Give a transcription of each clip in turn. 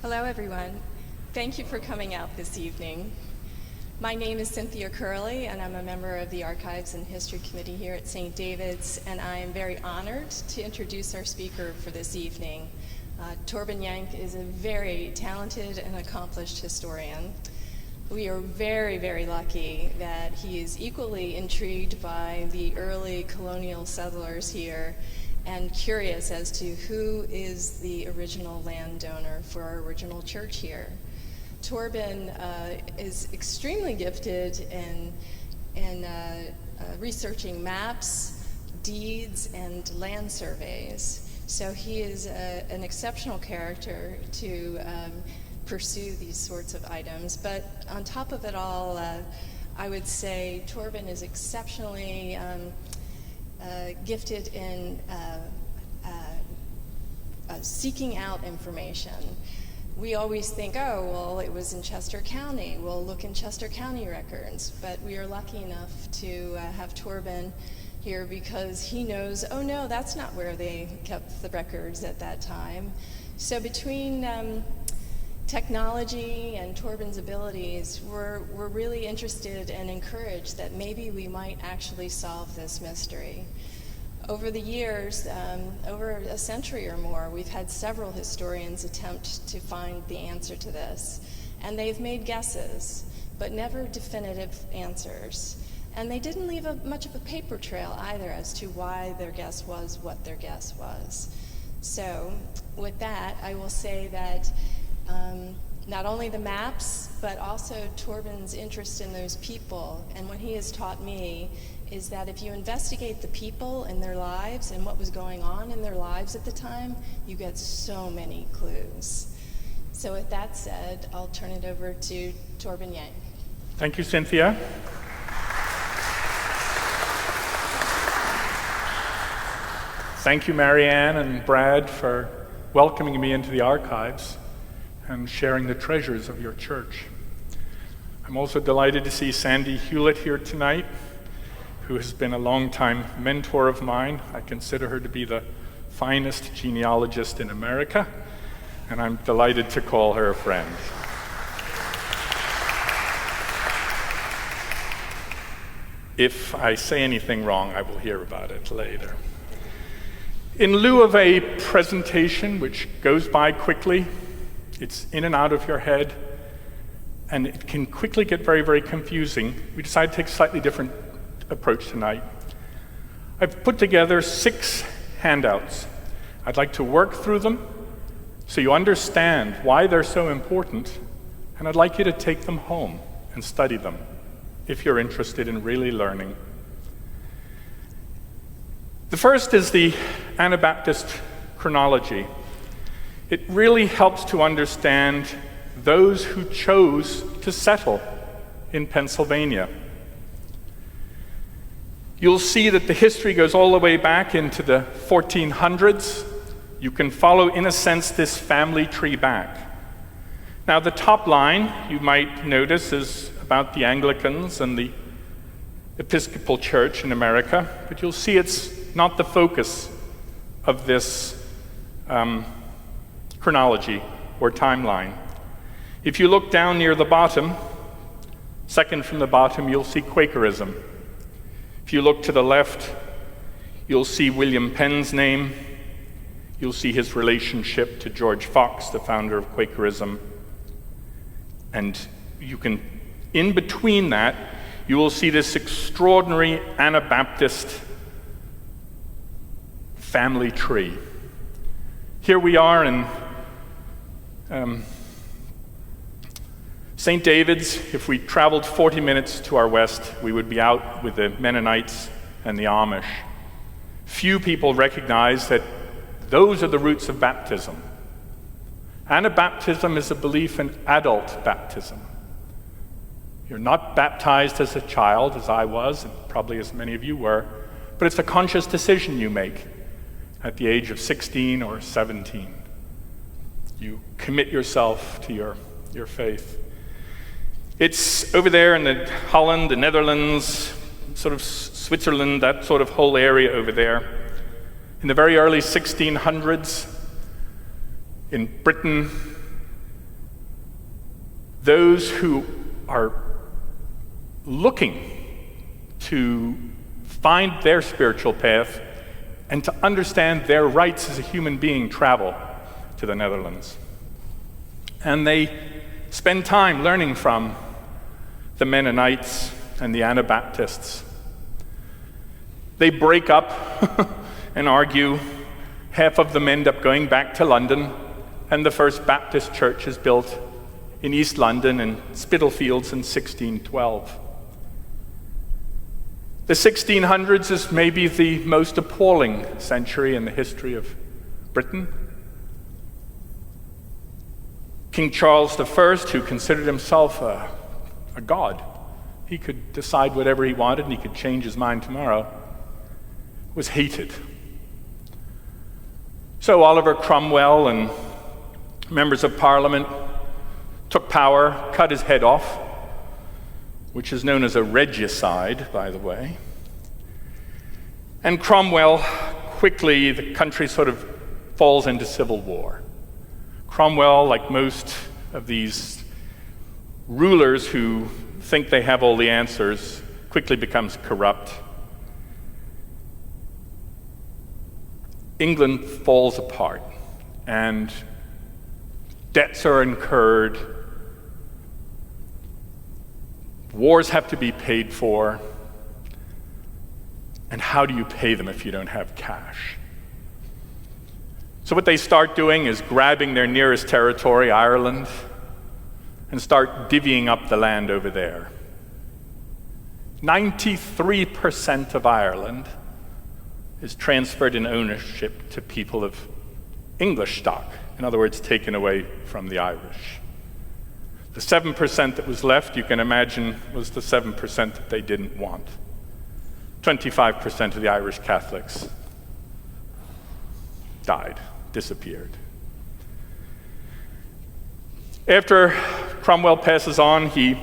Hello, everyone. Thank you for coming out this evening. My name is Cynthia Curley, and I'm a member of the Archives and History Committee here at St. David's, and I am very honored to introduce our speaker for this evening. Torben Jenk is a very talented and accomplished historian. We are very, very lucky that he is equally intrigued by the early colonial settlers here and curious as to who is the original landowner for our original church here. Torben is extremely gifted in researching maps, deeds, and land surveys. So he is an exceptional character to pursue these sorts of items. But on top of it all, I would say Torben is exceptionally gifted in seeking out information. We always think, oh, well, it was in Chester County. We'll look in Chester County records. But we are lucky enough to have Torben here because he knows, oh no, that's not where they kept the records at that time. So between technology and Torben's abilities, we're really interested and encouraged that maybe we might actually solve this mystery. Over the years, over a century or more, we've had several historians attempt to find the answer to this. And they've made guesses, but never definitive answers. And they didn't leave much of a paper trail either as to why their guess was what their guess was. So with that, I will say that not only the maps, but also Torben's interest in those people, and what he has taught me is that if you investigate the people and their lives and what was going on in their lives at the time, you get so many clues. So with that said, I'll turn it over to Torben Jenk. Thank you, Cynthia. Thank you, Marianne and Brad, for welcoming me into the archives and sharing the treasures of your church. I'm also delighted to see Sandy Hewlett here tonight, who has been a longtime mentor of mine. I consider her to be the finest genealogist in America, and I'm delighted to call her a friend. If I say anything wrong, I will hear about it later. In lieu of a presentation which goes by quickly, it's in and out of your head, and it can quickly get very, very confusing, we decided to take a slightly different approach tonight. I've put together 6 handouts. I'd like to work through them so you understand why they're so important, and I'd like you to take them home and study them if you're interested in really learning. The first is the Anabaptist chronology. It really helps to understand those who chose to settle in Pennsylvania. You'll see that the history goes all the way back into the 1400s. You can follow, in a sense, this family tree back. Now, the top line, you might notice, is about the Anglicans and the Episcopal Church in America, but you'll see it's not the focus of this chronology or timeline. If you look down near the bottom, second from the bottom, you'll see Quakerism. If you look to the left, you'll see William Penn's name. You'll see his relationship to George Fox, the founder of Quakerism. And you can, in between that, you will see this extraordinary Anabaptist family tree. Here we are in St. David's. If we traveled 40 minutes to our west, we would be out with the Mennonites and the Amish. Few people recognize that those are the roots of baptism. Anabaptism is a belief in adult baptism. You're not baptized as a child, as I was, and probably as many of you were, but it's a conscious decision you make at the age of 16 or 17. You commit yourself to your faith. It's over there in the Holland, the Netherlands, sort of Switzerland, that sort of whole area over there. In the very early 1600s, in Britain, those who are looking to find their spiritual path and to understand their rights as a human being travel to the Netherlands. And they spend time learning from the Mennonites and the Anabaptists. They break up and argue. Half of them end up going back to London, and the first Baptist church is built in East London in Spitalfields in 1612. The 1600s is maybe the most appalling century in the history of Britain. King Charles I, who considered himself a god, he could decide whatever he wanted and he could change his mind tomorrow, was hated. So Oliver Cromwell and members of Parliament took power, cut his head off, which is known as a regicide, by the way. And Cromwell, quickly, the country sort of falls into civil war. Cromwell, like most of these rulers who think they have all the answers, quickly becomes corrupt. England falls apart, and debts are incurred. Wars have to be paid for. And how do you pay them if you don't have cash? So what they start doing is grabbing their nearest territory, Ireland, and start divvying up the land over there. 93% of Ireland is transferred in ownership to people of English stock. In other words, taken away from the Irish. The 7% that was left, you can imagine, was the 7% that they didn't want. 25% of the Irish Catholics died, disappeared. After Cromwell passes on, he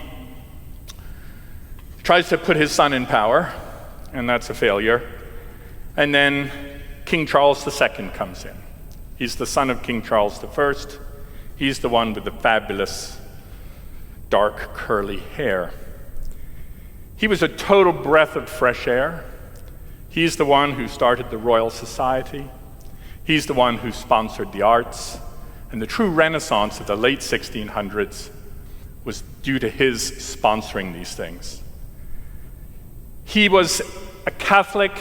tries to put his son in power, and that's a failure. And then King Charles II comes in. He's the son of King Charles I. He's the one with the fabulous dark curly hair. He was a total breath of fresh air. He's the one who started the Royal Society. He's the one who sponsored the arts. And the true renaissance of the late 1600s was due to his sponsoring these things. He was a Catholic,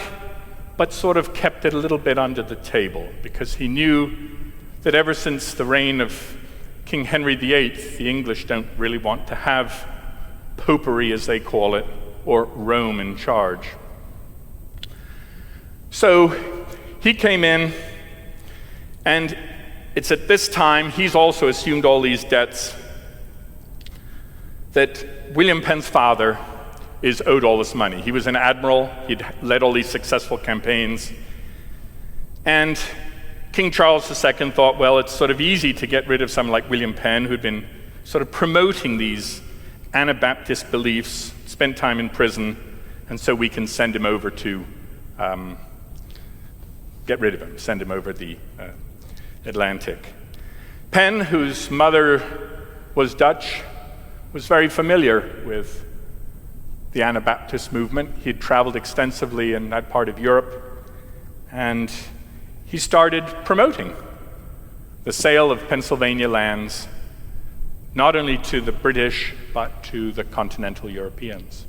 but sort of kept it a little bit under the table, because he knew that ever since the reign of King Henry VIII, the English don't really want to have popery, as they call it, or Rome in charge. So he came in, and it's at this time, he's also assumed all these debts, that William Penn's father is owed all this money. He was an admiral, he'd led all these successful campaigns, and King Charles II thought, well, it's sort of easy to get rid of someone like William Penn, who'd been sort of promoting these Anabaptist beliefs, spent time in prison, and so we can send him over to, get rid of him, send him over the Atlantic. Penn, whose mother was Dutch, was very familiar with the Anabaptist movement. He had traveled extensively in that part of Europe, and he started promoting the sale of Pennsylvania lands, not only to the British, but to the continental Europeans.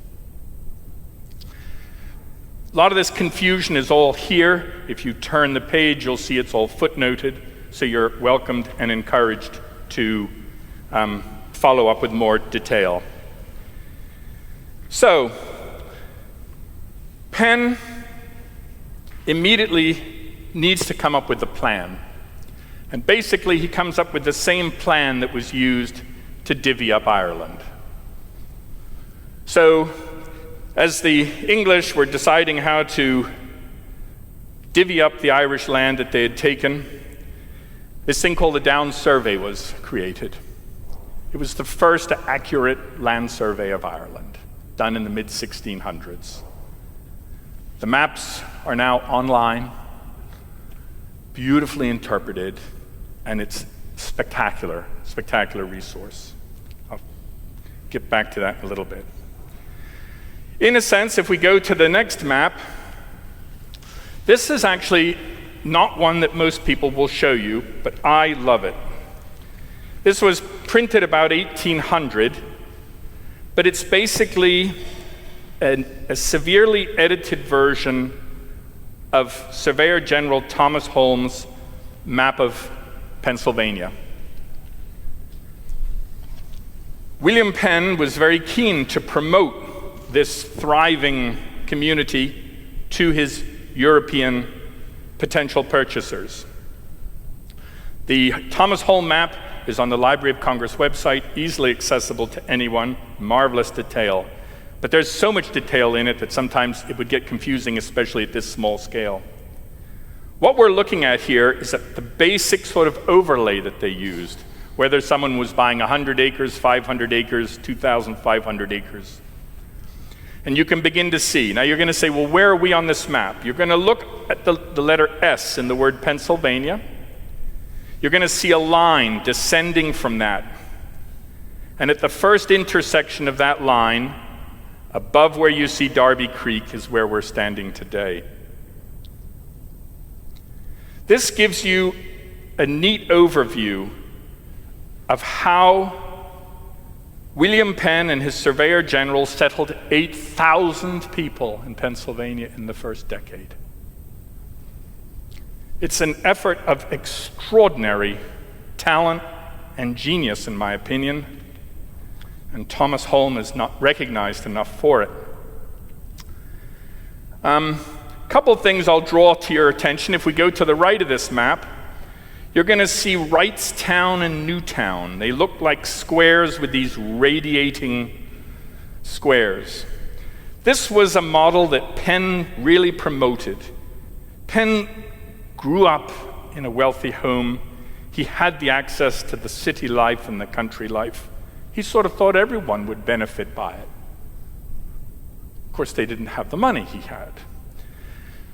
A lot of this confusion is all here. If you turn the page, you'll see it's all footnoted, so you're welcomed and encouraged to follow up with more detail. So, Penn immediately needs to come up with a plan. And basically, he comes up with the same plan that was used to divvy up Ireland. So, as the English were deciding how to divvy up the Irish land that they had taken, this thing called the Downs Survey was created. It was the first accurate land survey of Ireland, done in the mid-1600s. The maps are now online, beautifully interpreted, and it's spectacular resource. I'll get back to that in a little bit. In a sense, if we go to the next map, this is actually not one that most people will show you, but I love it. This was printed about 1800, but it's basically a severely edited version of Surveyor General Thomas Holmes' map of Pennsylvania. William Penn was very keen to promote this thriving community to his European potential purchasers. The Thomas Holmes map is on the Library of Congress website, easily accessible to anyone, marvelous detail. But there's so much detail in it that sometimes it would get confusing, especially at this small scale. What we're looking at here is the basic sort of overlay that they used, whether someone was buying 100 acres, 500 acres, 2,500 acres. And you can begin to see. Now you're going to say, well, where are we on this map? You're going to look at the letter S in the word Pennsylvania. You're going to see a line descending from that. And at the first intersection of that line, above where you see Darby Creek, is where we're standing today. This gives you a neat overview of how William Penn and his Surveyor General settled 8,000 people in Pennsylvania in the first decade. It's an effort of extraordinary talent and genius, in my opinion, and Thomas Holmes is not recognized enough for it. A couple of things I'll draw to your attention. If we go to the right of this map, you're going to see Wrightstown and Newtown. They look like squares with these radiating squares. This was a model that Penn really promoted. Penn grew up in a wealthy home. He had the access to the city life and the country life. He sort of thought everyone would benefit by it. Of course, they didn't have the money he had.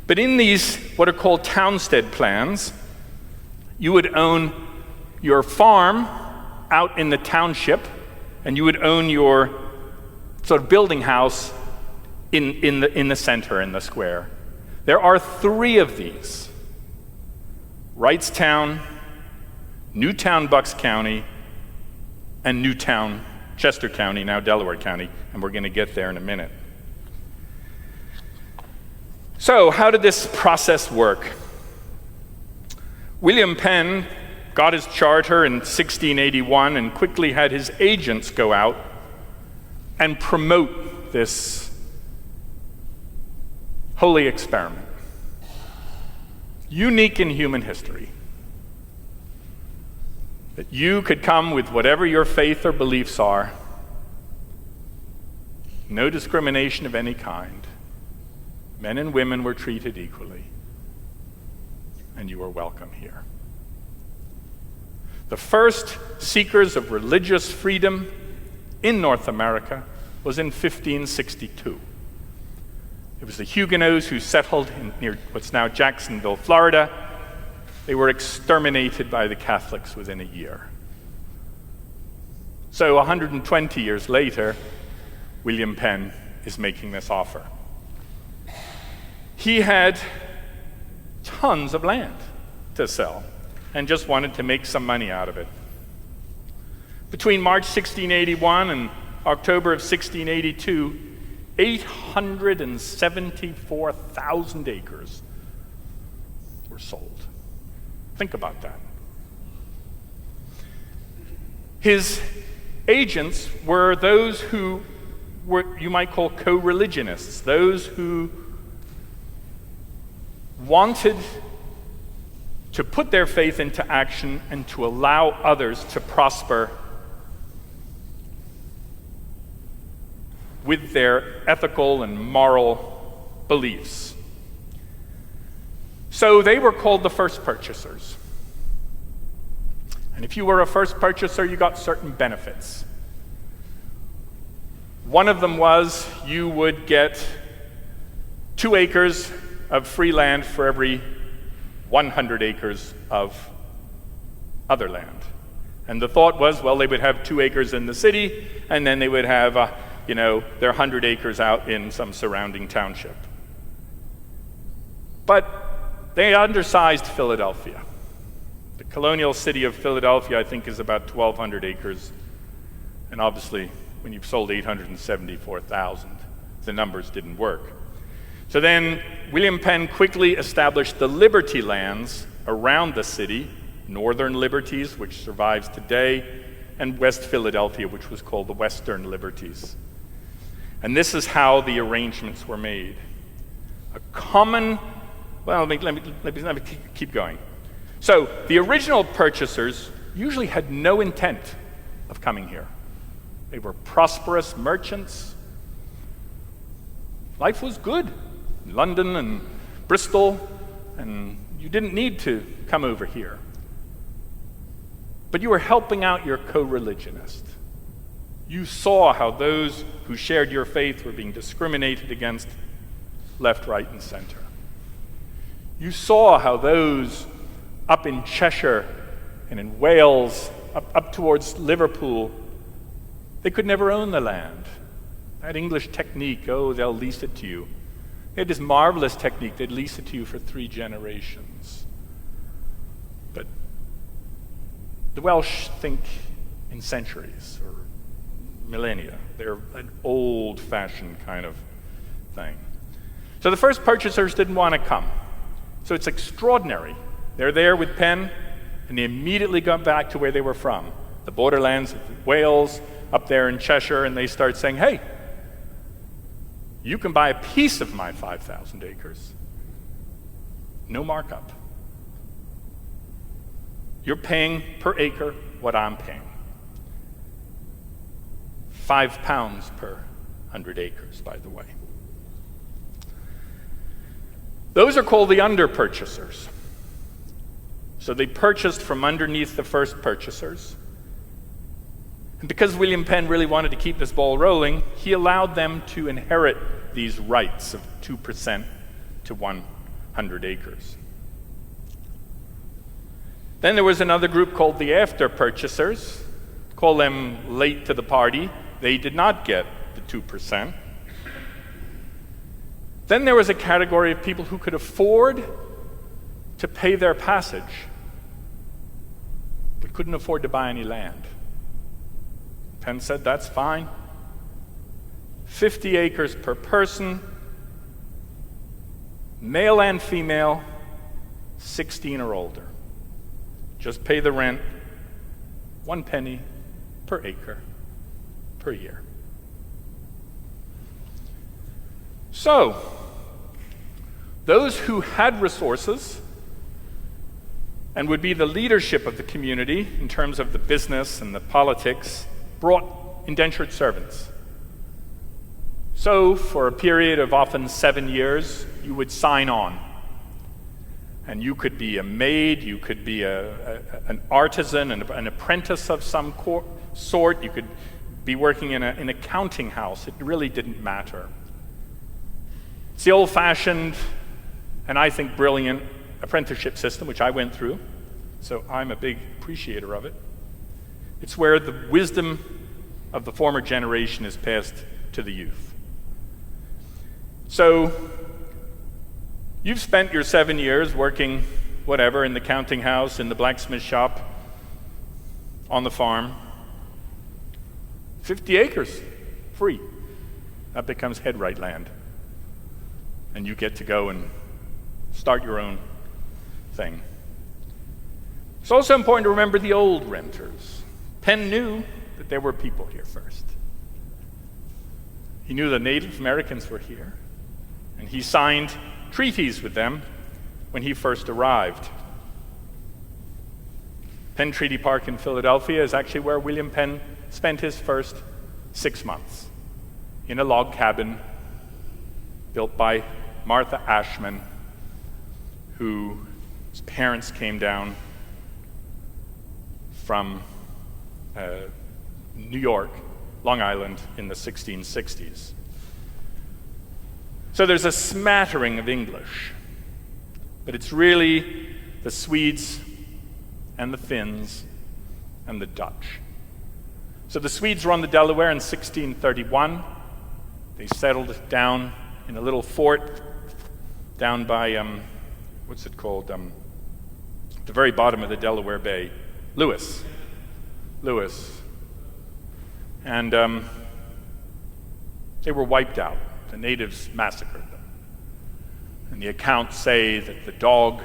But in these, what are called townstead plans, you would own your farm out in the township, and you would own your sort of building house in the center, in the square. There are 3 of these: Wrightstown, Newtown, Bucks County, and Newtown, Chester County, now Delaware County, and we're going to get there in a minute. So, how did this process work? William Penn got his charter in 1681 and quickly had his agents go out and promote this holy experiment. Unique in human history. That you could come with whatever your faith or beliefs are, no discrimination of any kind. Men and women were treated equally, and you were welcome here. The first seekers of religious freedom in North America was in 1562. It was the Huguenots who settled near what's now Jacksonville, Florida. They were exterminated by the Catholics within a year. So 120 years later, William Penn is making this offer. He had tons of land to sell and just wanted to make some money out of it. Between March 1681 and October of 1682, 874,000 acres were sold. Think about that. His agents were those who were, you might call, co-religionists, those who wanted to put their faith into action and to allow others to prosper with their ethical and moral beliefs. So they were called the first purchasers. And if you were a first purchaser, you got certain benefits. One of them was you would get 2 acres of free land for every 100 acres of other land. And the thought was, well, they would have 2 acres in the city, and then they would have, their 100 acres out in some surrounding township. But they undersized Philadelphia. The colonial city of Philadelphia, I think, is about 1,200 acres. And obviously, when you've sold 874,000, the numbers didn't work. So then William Penn quickly established the Liberty lands around the city, Northern Liberties, which survives today, and West Philadelphia, which was called the Western Liberties. And this is how the arrangements were made. A common, well, let me keep going. So the original purchasers usually had no intent of coming here. They were prosperous merchants. Life was good in London and Bristol, and you didn't need to come over here. But you were helping out your co-religionist. You saw how those who shared your faith were being discriminated against left, right, and center. You saw how those up in Cheshire and in Wales, up towards Liverpool, they could never own the land. That English technique, oh, they'll lease it to you. They had this marvelous technique, they'd lease it to you for 3 generations. But the Welsh think in centuries or millennia. They're an old-fashioned kind of thing. So the first purchasers didn't want to come. So it's extraordinary. They're there with Penn, and they immediately got back to where they were from, the borderlands of Wales, up there in Cheshire, and they start saying, hey, you can buy a piece of my 5,000 acres. No markup. You're paying per acre what I'm paying. £5 per 100 acres, by the way. Those are called the under-purchasers. So they purchased from underneath the first purchasers. And because William Penn really wanted to keep this ball rolling, he allowed them to inherit these rights of 2% to 100 acres. Then there was another group called the after-purchasers. Call them late to the party. They did not get the 2%. Then there was a category of people who could afford to pay their passage, but couldn't afford to buy any land. Penn said, that's fine. 50 acres per person, male and female, 16 or older. Just pay the rent, 1 penny per acre per year. So, those who had resources and would be the leadership of the community in terms of the business and the politics brought indentured servants. So, for a period of often 7 years, you would sign on. And you could be a maid, you could be an artisan, an apprentice of some sort, you could be working in a counting house. It really didn't matter. It's the old-fashioned, and I think brilliant, apprenticeship system, which I went through, so I'm a big appreciator of it. It's where the wisdom of the former generation is passed to the youth. So, you've spent your 7 years working, whatever, in the counting house, in the blacksmith shop, on the farm. 50 acres, free. That becomes headright land. And you get to go and start your own thing. It's also important to remember the old renters. Penn knew that there were people here first. He knew the Native Americans were here, and he signed treaties with them when he first arrived. Penn Treaty Park in Philadelphia is actually where William Penn spent his first 6 months, in a log cabin built by Martha Ashman, whose parents came down from New York, Long Island, in the 1660s. So there's a smattering of English, but it's really the Swedes and the Finns and the Dutch. So the Swedes were on the Delaware in 1631. They settled down in a little fort down by, what's it called? The very bottom of the Delaware Bay. Lewis. And they were wiped out. The natives massacred them. And the accounts say that the dog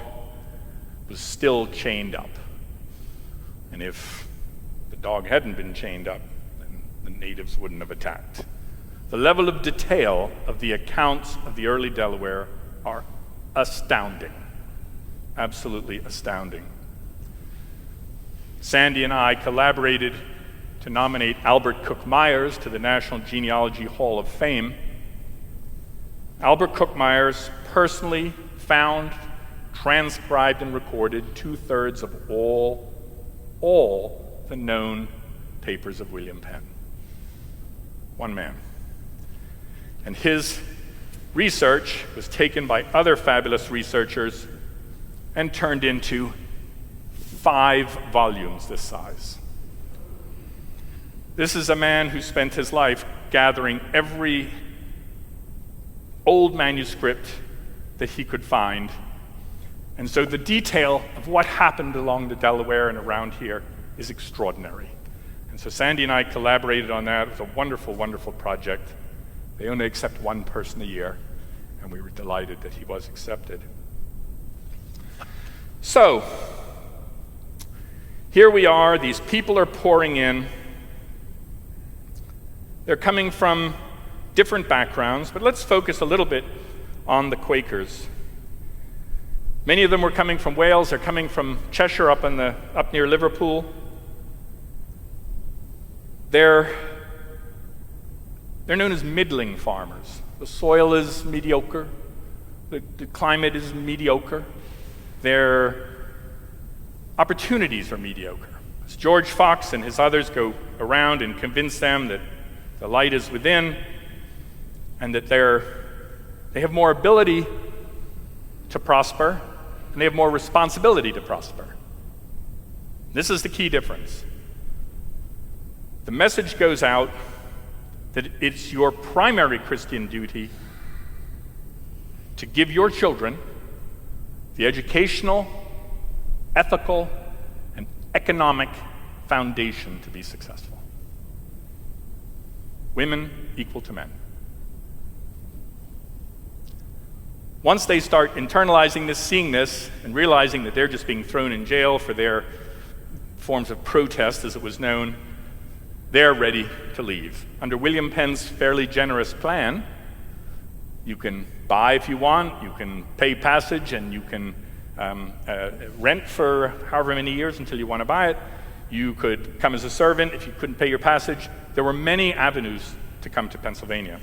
was still chained up. And if the dog hadn't been chained up, then the natives wouldn't have attacked. The level of detail of the accounts of the early Delaware are astounding. Absolutely astounding. Sandy and I collaborated to nominate Albert Cook Myers to the National Genealogy Hall of Fame. Albert Cook Myers personally found, transcribed, and recorded 2/3 of all the known papers of William Penn. One man. And his research was taken by other fabulous researchers and turned into 5 volumes this size. This is a man who spent his life gathering every old manuscript that he could find. And so the detail of what happened along the Delaware and around here is extraordinary. And so Sandy and I collaborated on that. It was a wonderful, wonderful project. They only accept one person a year, and we were delighted that he was accepted. So, here we are. These people are pouring in. They're coming from different backgrounds, but let's focus a little bit on the Quakers. Many of them were coming from Wales. They're coming from Cheshire up near Liverpool. They're known as middling farmers. The soil is mediocre. The climate is mediocre. Their opportunities are mediocre. As George Fox and his others go around and convince them that the light is within and that they have more ability to prosper and they have more responsibility to prosper. This is the key difference. The message goes out that it's your primary Christian duty to give your children the educational, ethical, and economic foundation to be successful. Women equal to men. Once they start internalizing this, seeing this, and realizing that they're just being thrown in jail for their forms of protest, as it was known, they're ready to leave. Under William Penn's fairly generous plan, you can buy if you want, you can pay passage, and you can rent for however many years until you want to buy it. You could come as a servant if you couldn't pay your passage. There were many avenues to come to Pennsylvania.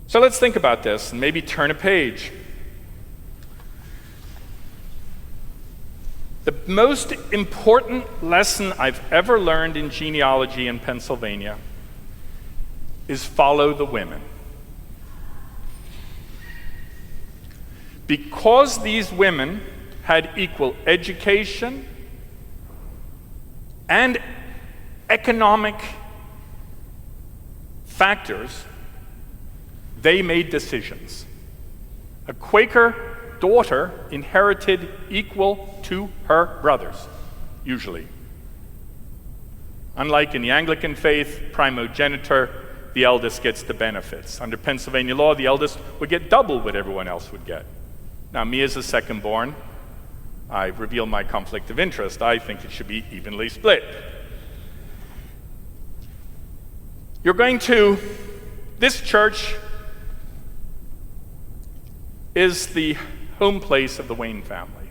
So let's think about this and maybe turn a page. The most important lesson I've ever learned in genealogy in Pennsylvania is follow the women. Because these women had equal education and economic factors, they made decisions. A Quaker daughter inherited equal to her brothers, usually. Unlike in the Anglican faith, primogeniture, the eldest gets the benefits. Under Pennsylvania law, the eldest would get double what everyone else would get. Now, me as a second-born, I reveal my conflict of interest. I think it should be evenly split. This church is the home place of the Wayne family,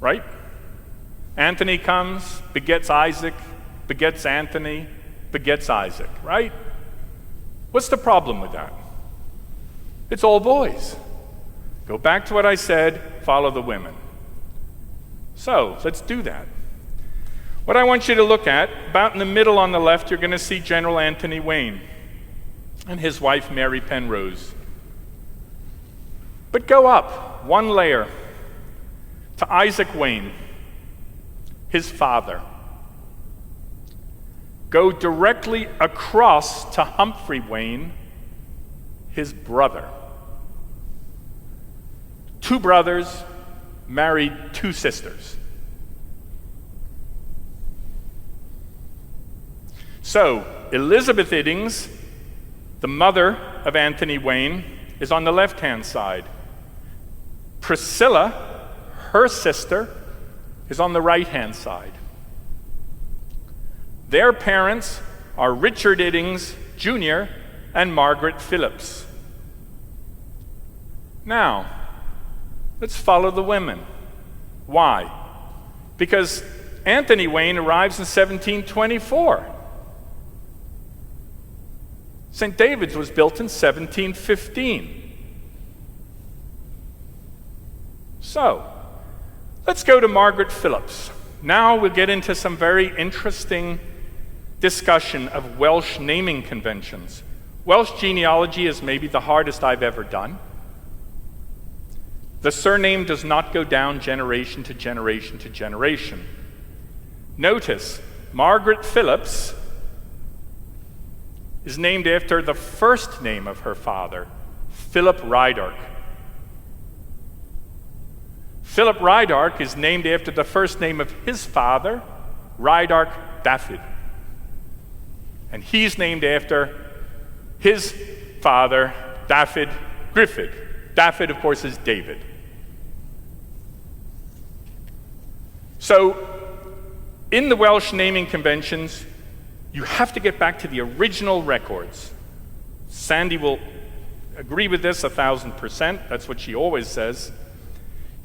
right? Anthony comes, begets Isaac, begets Anthony, begets Isaac, right? What's the problem with that? It's all boys. Go back to what I said, follow the women. So, let's do that. What I want you to look at, about in the middle on the left, you're going to see General Anthony Wayne and his wife Mary Penrose. But go up one layer to Isaac Wayne. his father. Go directly across to Humphrey Wayne, his brother. 2 brothers married 2 sisters. So, Elizabeth Iddings, the mother of Anthony Wayne, is on the left-hand side. Priscilla, her sister, is on the right-hand side. Their parents are Richard Iddings, Jr. and Margaret Phillips. Now, let's follow the women. Why? Because Anthony Wayne arrives in 1724. St. David's was built in 1715. So, let's go to Margaret Phillips. Now we'll get into some very interesting discussion of Welsh naming conventions. Welsh genealogy is maybe the hardest I've ever done. The surname does not go down generation to generation to generation. Notice, Margaret Phillips is named after the first name of her father, Philip Rydark. Philip Rydark is named after the first name of his father, Rydark Dafydd. And he's named after his father, Dafydd Griffith. Dafydd, of course, is David. So, in the Welsh naming conventions, you have to get back to the original records. Sandy will agree with this 1,000%. That's what she always says.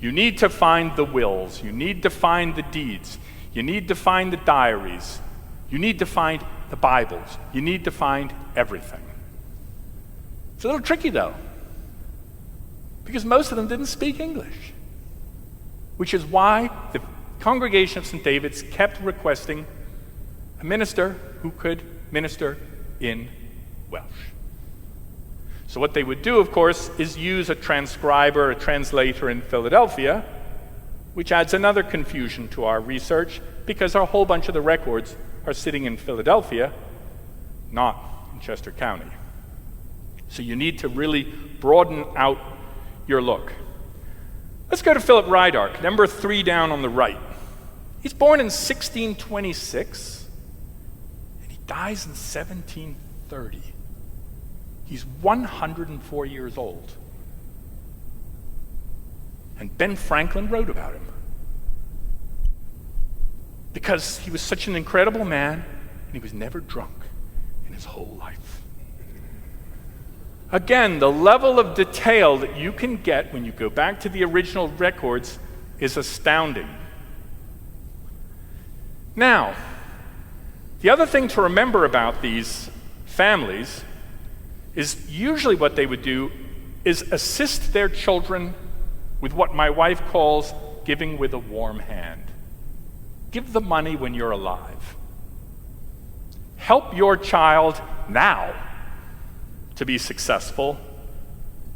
You need to find the wills. You need to find the deeds. You need to find the diaries. You need to find the Bibles. You need to find everything. It's a little tricky, though, because most of them didn't speak English, which is why the Congregation of St. David's kept requesting a minister who could minister in Welsh. So what they would do, of course, is use a transcriber, a translator in Philadelphia, which adds another confusion to our research, because a whole bunch of the records are sitting in Philadelphia, not in Chester County. So you need to really broaden out your look. Let's go to Philip Rydark, number 3 down on the right. He's born in 1626, and he dies in 1730. He's 104 years old. And Ben Franklin wrote about him, because he was such an incredible man, and he was never drunk in his whole life. Again, the level of detail that you can get when you go back to the original records is astounding. Now, the other thing to remember about these families is usually what they would do is assist their children with what my wife calls giving with a warm hand. Give the money when you're alive. Help your child now to be successful,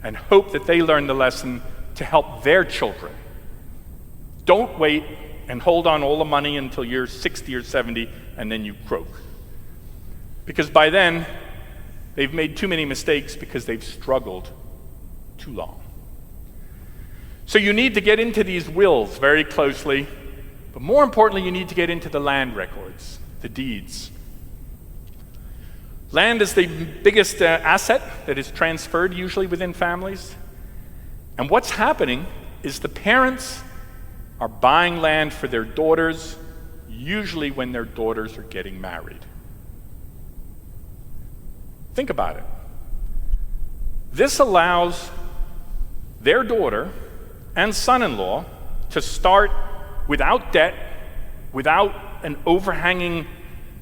and hope that they learn the lesson to help their children. Don't wait and hold on all the money until you're 60 or 70 and then you croak. Because by then, they've made too many mistakes because they've struggled too long. So you need to get into these wills very closely, but more importantly, you need to get into the land records, the deeds. Land is the biggest asset that is transferred usually within families. And what's happening is the parents are buying land for their daughters, usually when their daughters are getting married. Think about it. This allows their daughter and son-in-law to start without debt, without an overhanging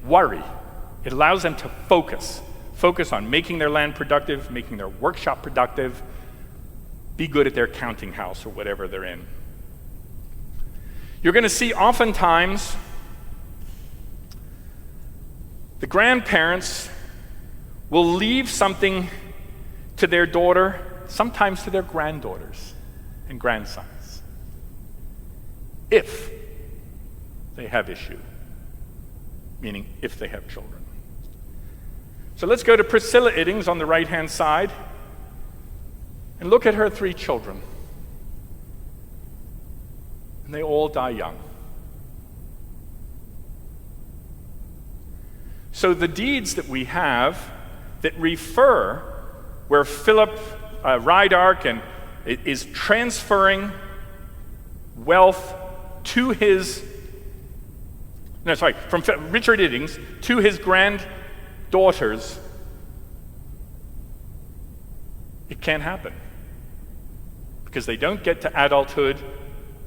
worry. It allows them to focus on making their land productive, making their workshop productive, be good at their counting house or whatever they're in. You're going to see oftentimes the grandparents will leave something to their daughter, sometimes to their granddaughters and grandsons. If they have issue, meaning if they have children. So let's go to Priscilla Iddings on the right-hand side and look at her 3 children. And they all die young. So the deeds that we have that refer where Philip Rydark and is transferring wealth to from Richard Iddings to his granddaughters, it can't happen because they don't get to adulthood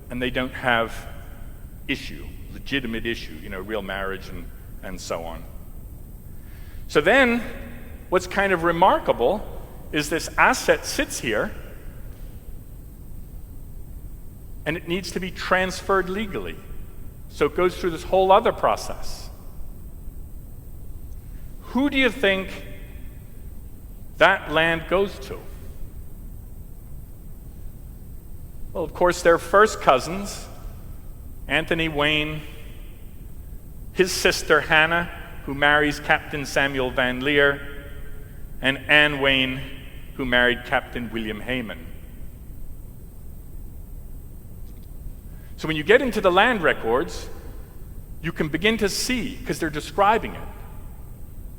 and they don't have legitimate issue, real marriage and so on. So then, what's kind of remarkable is this asset sits here and it needs to be transferred legally. So it goes through this whole other process. Who do you think that land goes to? Well, of course, their first cousins, Anthony Wayne, his sister Hannah, who marries Captain Samuel Van Leer, and Anne Wayne, who married Captain William Hayman. So when you get into the land records, you can begin to see, because they're describing it.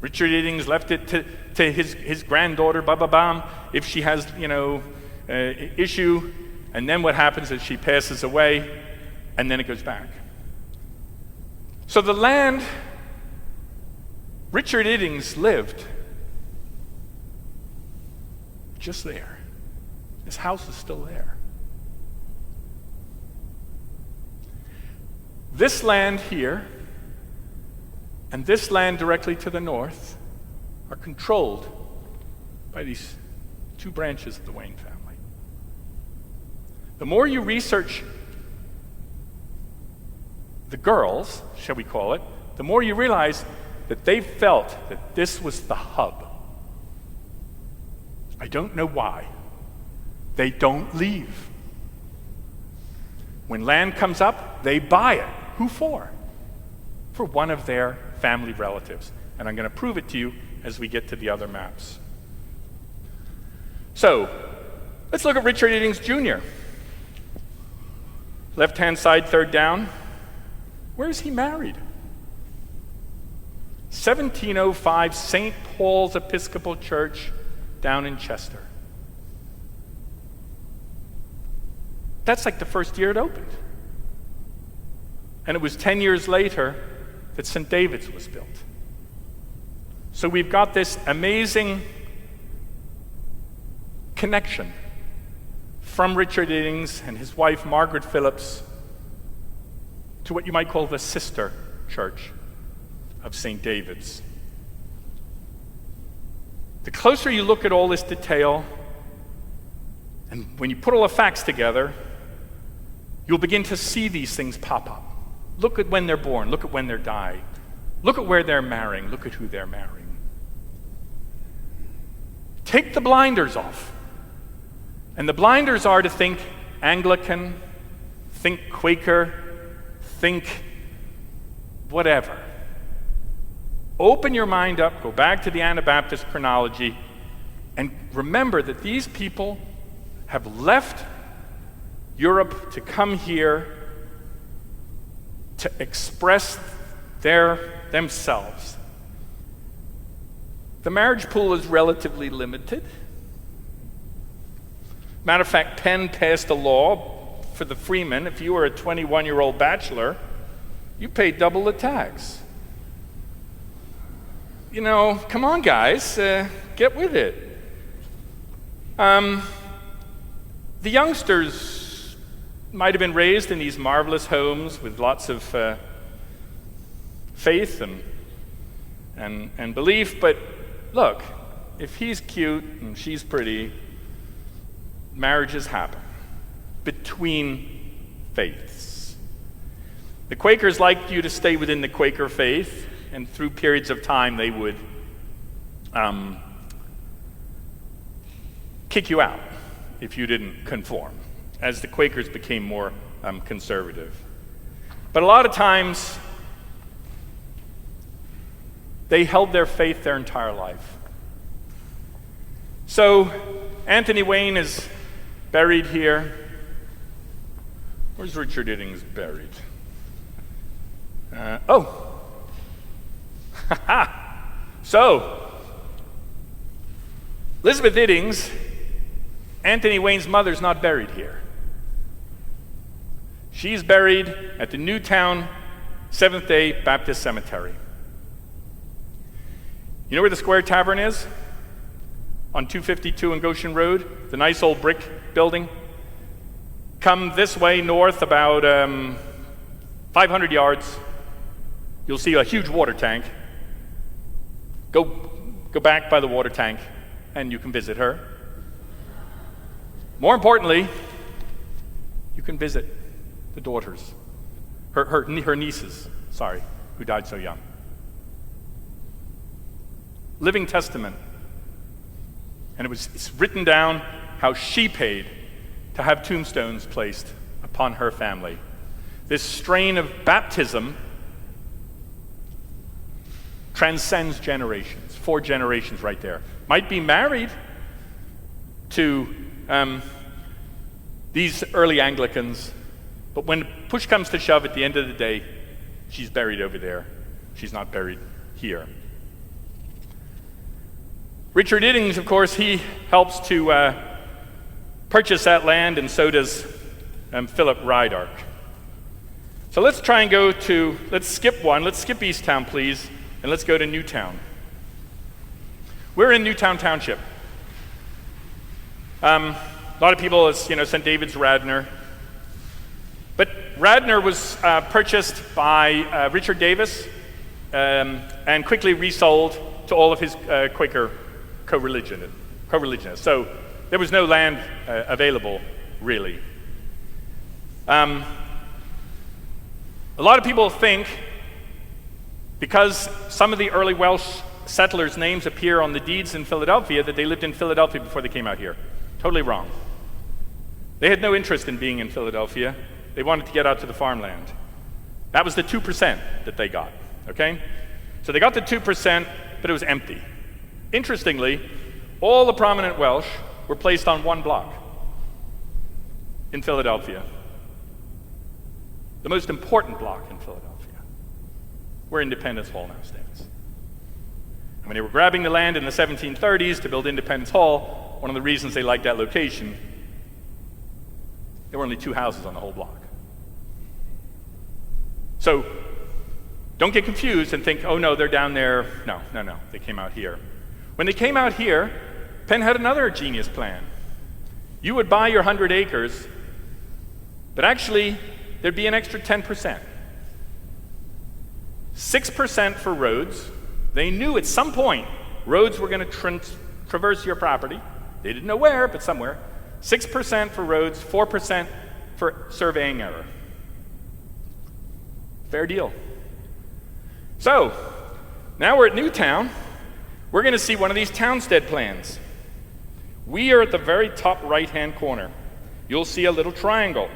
Richard Iddings left it to his granddaughter, bam. If she has, issue, and then what happens is she passes away, and then it goes back. So the land Richard Iddings lived just there. His house is still there. This land here and this land directly to the north are controlled by these 2 branches of the Wayne family. The more you research the girls, shall we call it, the more you realize that they felt that this was the hub. I don't know why. They don't leave. When land comes up, they buy it. Who for? For one of their family relatives. And I'm going to prove it to you as we get to the other maps. So, let's look at Richard Iddings Jr. Left-hand side, 3rd down. Where is he married? 1705 St. Paul's Episcopal Church down in Chester. That's like the first year it opened. And it was 10 years later that St. David's was built. So we've got this amazing connection from Richard Iddings and his wife Margaret Phillips to what you might call the sister church of St. David's. The closer you look at all this detail, and when you put all the facts together, you'll begin to see these things pop up. Look at when they're born, look at when they're dying, look at where they're marrying, look at who they're marrying. Take the blinders off. And the blinders are to think Anglican, think Quaker, think whatever. Open your mind up, go back to the Anabaptist chronology, and remember that these people have left Europe to come here to express themselves. The marriage pool is relatively limited. Matter of fact, Penn passed a law for the freemen. If you were a 21-year-old bachelor, you paid double the tax. Come on, guys, get with it. The youngsters might have been raised in these marvelous homes with lots of faith and belief, but look, if he's cute and she's pretty, marriages happen between faiths. The Quakers liked you to stay within the Quaker faith, and through periods of time they would kick you out if you didn't conform, as the Quakers became more conservative. But a lot of times, they held their faith their entire life. So, Anthony Wayne is buried here. Where's Richard Iddings buried? So, Elizabeth Iddings, Anthony Wayne's mother's not buried here. She's buried at the Newtown Seventh-day Baptist Cemetery. You know where the Square Tavern is? On 252 and Goshen Road, the nice old brick building. Come this way north about 500 yards. You'll see a huge water tank. Go back by the water tank, and you can visit her. More importantly, you can visit the daughters, her nieces, who died so young. Living testament. And it's written down how she paid to have tombstones placed upon her family. This strain of baptism transcends generations. 4 generations right there. Might be married to these early Anglicans, but when push comes to shove at the end of the day, she's buried over there. She's not buried here. Richard Iddings, of course, he helps to purchase that land, and so does Philip Rydark. So let's try and let's skip Easttown, please, and let's go to Newtown. We're in Newtown Township. A lot of people, St. David's Radnor. But Radnor was purchased by Richard Davis and quickly resold to all of his Quaker co-religionists. So there was no land available, really. A lot of people think, because some of the early Welsh settlers' names appear on the deeds in Philadelphia, that they lived in Philadelphia before they came out here. Totally wrong. They had no interest in being in Philadelphia. They wanted to get out to the farmland. That was the 2% that they got, okay? So they got the 2%, but it was empty. Interestingly, all the prominent Welsh were placed on one block in Philadelphia. The most important block in Philadelphia, where Independence Hall now stands. And when they were grabbing the land in the 1730s to build Independence Hall, one of the reasons they liked that location, there were only 2 houses on the whole block. So don't get confused and think, oh no, they're down there. No, they came out here. When they came out here, Penn had another genius plan. You would buy your 100 acres, but actually there'd be an extra 10%. 6% for roads. They knew at some point roads were going to traverse your property. They didn't know where, but somewhere. 6% for roads, 4% for surveying error. Fair deal. So, now we're at Newtown. We're going to see one of these townstead plans. We are at the very top right-hand corner. You'll see a little triangle.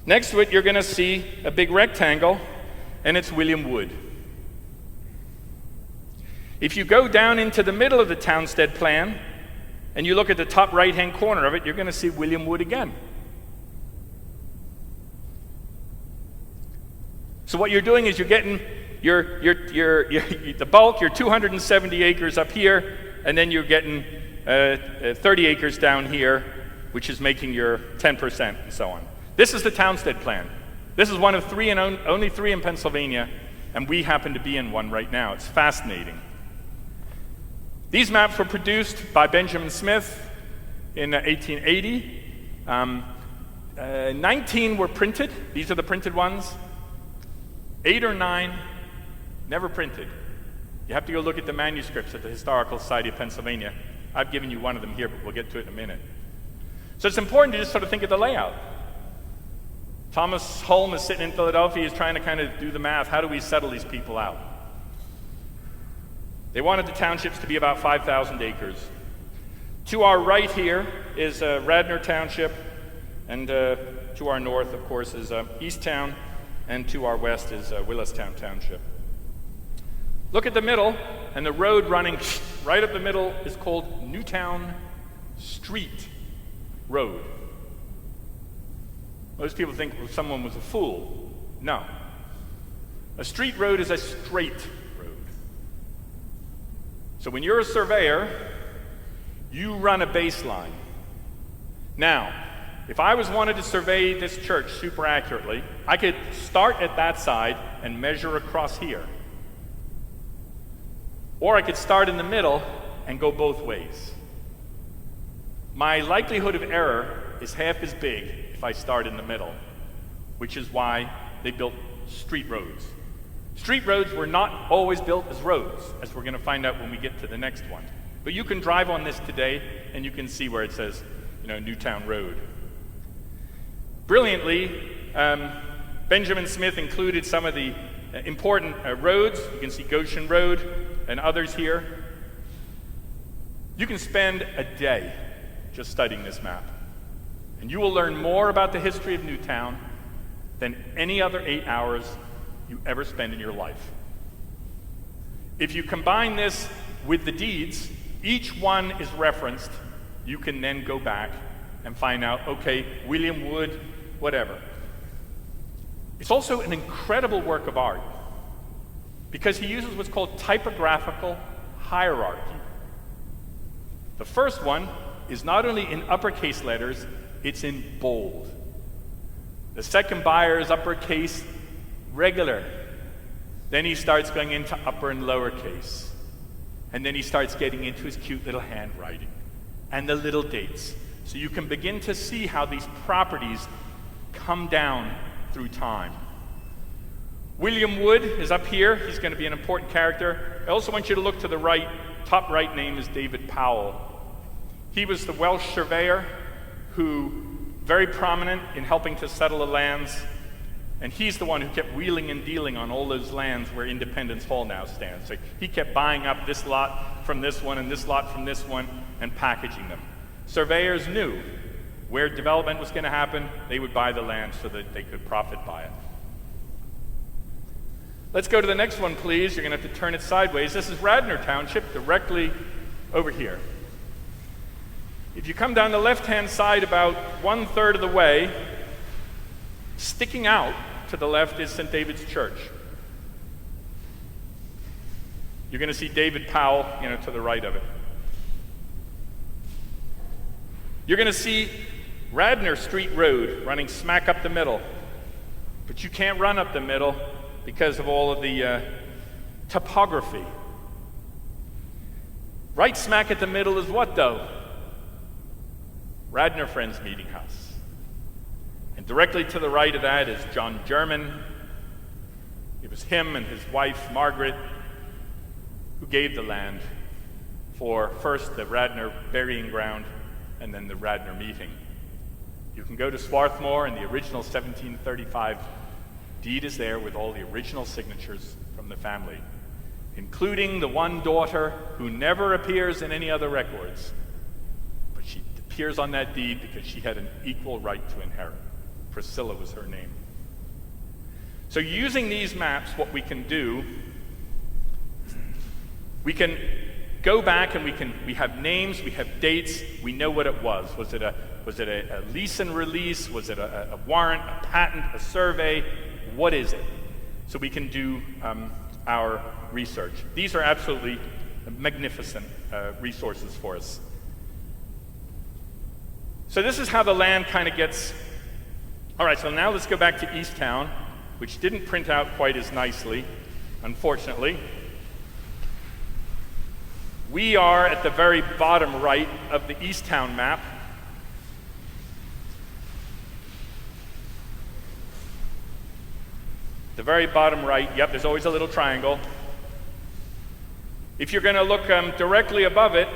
Next to it, you're going to see a big rectangle, and it's William Wood. If you go down into the middle of the townstead plan, and you look at the top right-hand corner of it, you're going to see William Wood again. So what you're doing is you're getting the bulk, your 270 acres up here, and then you're getting 30 acres down here, which is making your 10% and so on. This is the townstead plan. This is one of 3 and only 3 in Pennsylvania, and we happen to be in one right now. It's fascinating. These maps were produced by Benjamin Smith in 1880. 19 were printed. These are the printed ones. 8 or 9 never printed. You have to go look at the manuscripts at the Historical Society of Pennsylvania. I've given you one of them here, but we'll get to it in a minute. So it's important to just sort of think of the layout. Thomas Holm is sitting in Philadelphia. He's trying to kind of do the math. How do we settle these people out? They wanted the townships to be about 5,000 acres. To our right here is Radnor Township, and to To our north, of course, is Easttown, and to our west is Willistown Township. Look at the middle, and the road running right up the middle is called Newtown Street Road. Most people think someone was a fool. No. A street road is a straight road. So when you're a surveyor, you run a baseline. Now, if I wanted to survey this church super accurately, I could start at that side and measure across here. Or I could start in the middle and go both ways. My likelihood of error is half as big if I start in the middle, which is why they built street roads. Street roads were not always built as roads, as we're going to find out when we get to the next one. But you can drive on this today, and you can see where it says, Newtown Road. Brilliantly, Benjamin Smith included some of the important roads. You can see Goshen Road and others here. You can spend a day just studying this map, and you will learn more about the history of Newtown than any other 8 hours you ever spend in your life. If you combine this with the deeds, each one is referenced. You can then go back and find out, okay, William Wood, whatever. It's also an incredible work of art because he uses what's called typographical hierarchy. The first one is not only in uppercase letters, it's in bold. The second buyer is uppercase regular. Then he starts going into upper and lowercase. And then he starts getting into his cute little handwriting and the little dates. So you can begin to see how these properties come down through time. William Wood is up here. He's going to be an important character. I also want you to look to the right. Top right name is David Powell. He was the Welsh surveyor who, very prominent in helping to settle the lands, and he's the one who kept wheeling and dealing on all those lands where Independence Hall now stands. So he kept buying up this lot from this one and this lot from this one and packaging them. Surveyors knew where development was going to happen. They would buy the land so that they could profit by it. Let's go to the next one, please. You're going to have to turn it sideways. This is Radnor Township, directly over here. If you come down the left-hand side about 1/3 of the way, sticking out to the left is St. David's Church. You're going to see David Powell, to the right of it. You're going to see Radnor Street Road running smack up the middle. But you can't run up the middle because of all of the topography. Right smack at the middle is what, though? Radnor Friends Meeting House. And directly to the right of that is John German. It was him and his wife, Margaret, who gave the land for first the Radnor burying ground and then the Radnor meeting. You can go to Swarthmore, and the original 1735 deed is there with all the original signatures from the family, including the one daughter who never appears in any other records, but she appears on that deed because she had an equal right to inherit. Priscilla was her name. So using these maps, what we can do, we can go back and we have names, we have dates, we know what it was. Was it a lease and release? Was it a warrant, a patent, a survey? What is it? So we can do our research. These are absolutely magnificent resources for us. So this is how the land kind of gets. All right, so now let's go back to Easttown, which didn't print out quite as nicely, unfortunately. We are at the very bottom right of the Easttown map. The very bottom right, yep, there's always a little triangle. If you're going to look directly above it,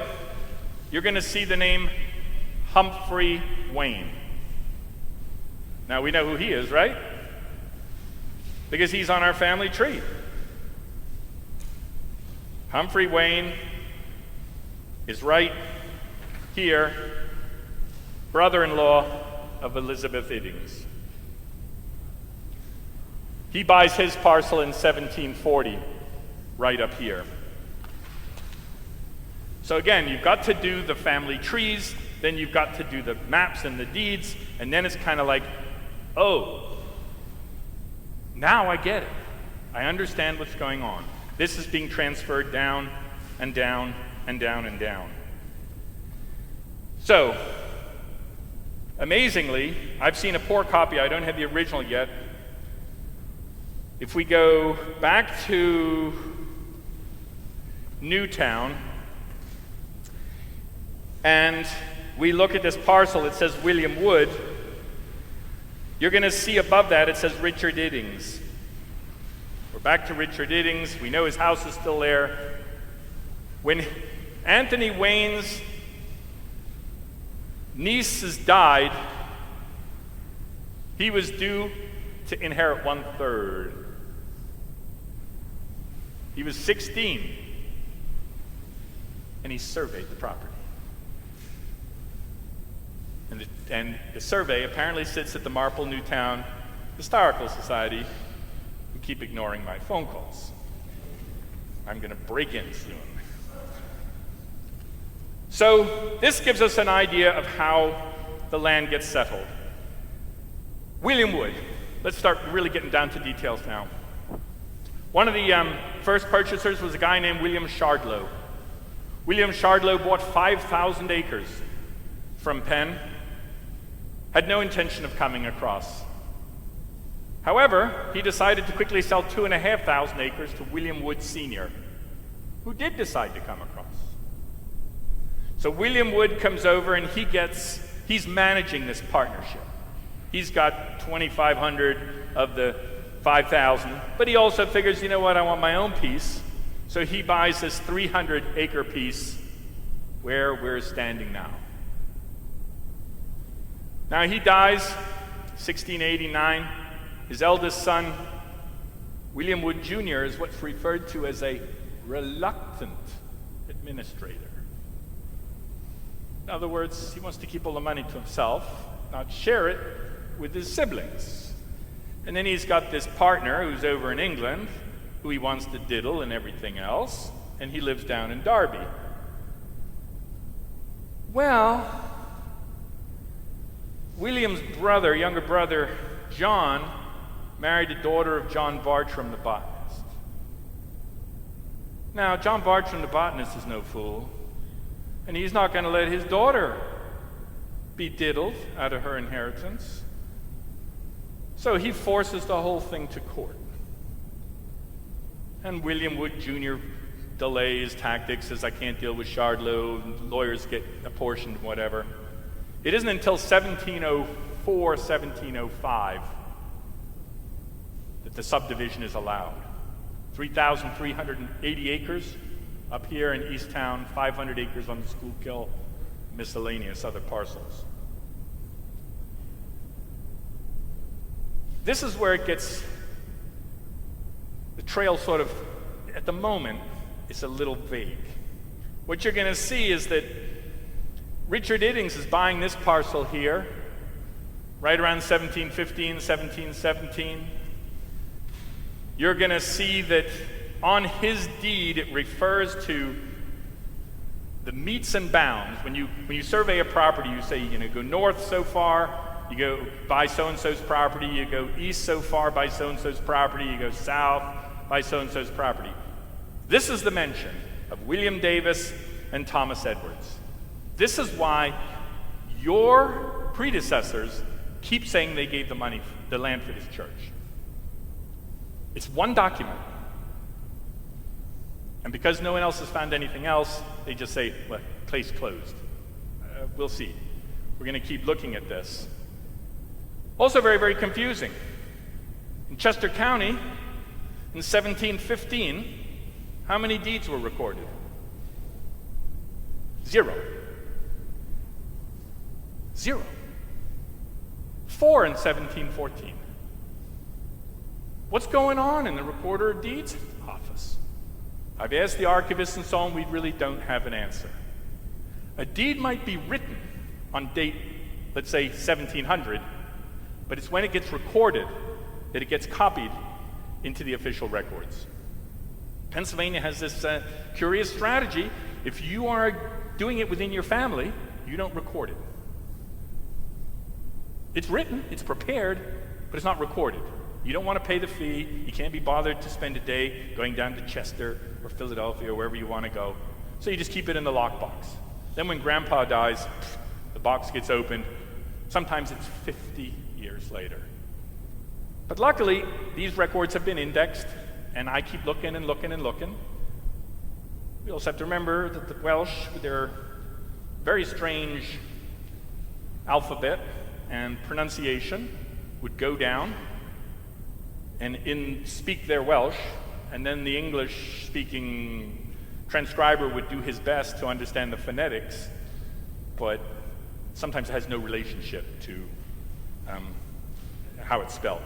you're going to see the name Humphrey Wayne. Now we know who he is, right? Because he's on our family tree. Humphrey Wayne is right here, brother-in-law of Elizabeth Iddings. He buys his parcel in 1740, right up here. So again, you've got to do the family trees, then you've got to do the maps and the deeds, and then it's kind of like, oh, now I get it. I understand what's going on. This is being transferred down and down and down and down. So, amazingly, I've seen a poor copy, I don't have the original yet. If we go back to Newtown, and we look at this parcel, it says William Wood, you're going to see above that it says Richard Iddings. We're back to Richard Iddings. We know his house is still there. When Anthony Wayne's nieces died, he was due to inherit 1/3. He was 16, and he surveyed the property. And the survey apparently sits at the Marple Newtown Historical Society, who keep ignoring my phone calls. I'm going to break in soon. So this gives us an idea of how the land gets settled. William Wood. Let's start really getting down to details now. One of the first purchasers was a guy named William Shardlow. William Shardlow bought 5,000 acres from Penn. Had no intention of coming across. However, he decided to quickly sell 2,500 acres to William Wood Sr., who did decide to come across. So William Wood comes over and he's managing this partnership. He's got 2,500 of the 5,000, but he also figures, you know what, I want my own piece. So he buys this 300-acre piece where we're standing now. Now he dies, 1689. His eldest son, William Wood Jr., is what's referred to as a reluctant administrator. In other words, he wants to keep all the money to himself, not share it with his siblings. And then he's got this partner who's over in England, who he wants to diddle and everything else, and he lives down in Derby. Well, William's brother, younger brother, John, married a daughter of John Bartram the botanist. Now, John Bartram the botanist is no fool, and he's not going to let his daughter be diddled out of her inheritance. So he forces the whole thing to court. And William Wood Jr. delays tactics, says, I can't deal with Shardlow, lawyers get apportioned, whatever. It isn't until 1704, 1705 that the subdivision is allowed. 3,380 acres up here in East Town, 500 acres on the Schuylkill, miscellaneous other parcels. This is where it gets, the trail sort of, at the moment, it's a little vague. What you're going to see is that Richard Iddings is buying this parcel here, right around 1715, 1717. You're going to see that on his deed it refers to the meets and bounds. When you survey a property, you say you're going to go north so far, you go buy so-and-so's property, you go east so far, buy so-and-so's property, you go south, buy so-and-so's property. This is the mention of William Davis and Thomas Edwards. This is why your predecessors keep saying they gave the land for this church. It's one document. And because no one else has found anything else, they just say, well, case closed. We'll see. We're going to keep looking at this. Also very, very confusing. In Chester County, in 1715, how many deeds were recorded? 0. 0. 4 in 1714. What's going on in the Recorder of Deeds office? I've asked the archivists and so on, we really don't have an answer. A deed might be written on date, let's say 1700, but it's when it gets recorded that it gets copied into the official records. Pennsylvania has this curious strategy. If you are doing it within your family, you don't record it. It's written, it's prepared, but it's not recorded. You don't want to pay the fee. You can't be bothered to spend a day going down to Chester or Philadelphia or wherever you want to go. So you just keep it in the lockbox. Then when Grandpa dies, the box gets opened. Sometimes it's 50 years later. But luckily, these records have been indexed, and I keep looking and looking and looking. We also have to remember that the Welsh, with their very strange alphabet and pronunciation, would go down and speak their Welsh, and then the English-speaking transcriber would do his best to understand the phonetics, but sometimes it has no relationship to how it's spelled.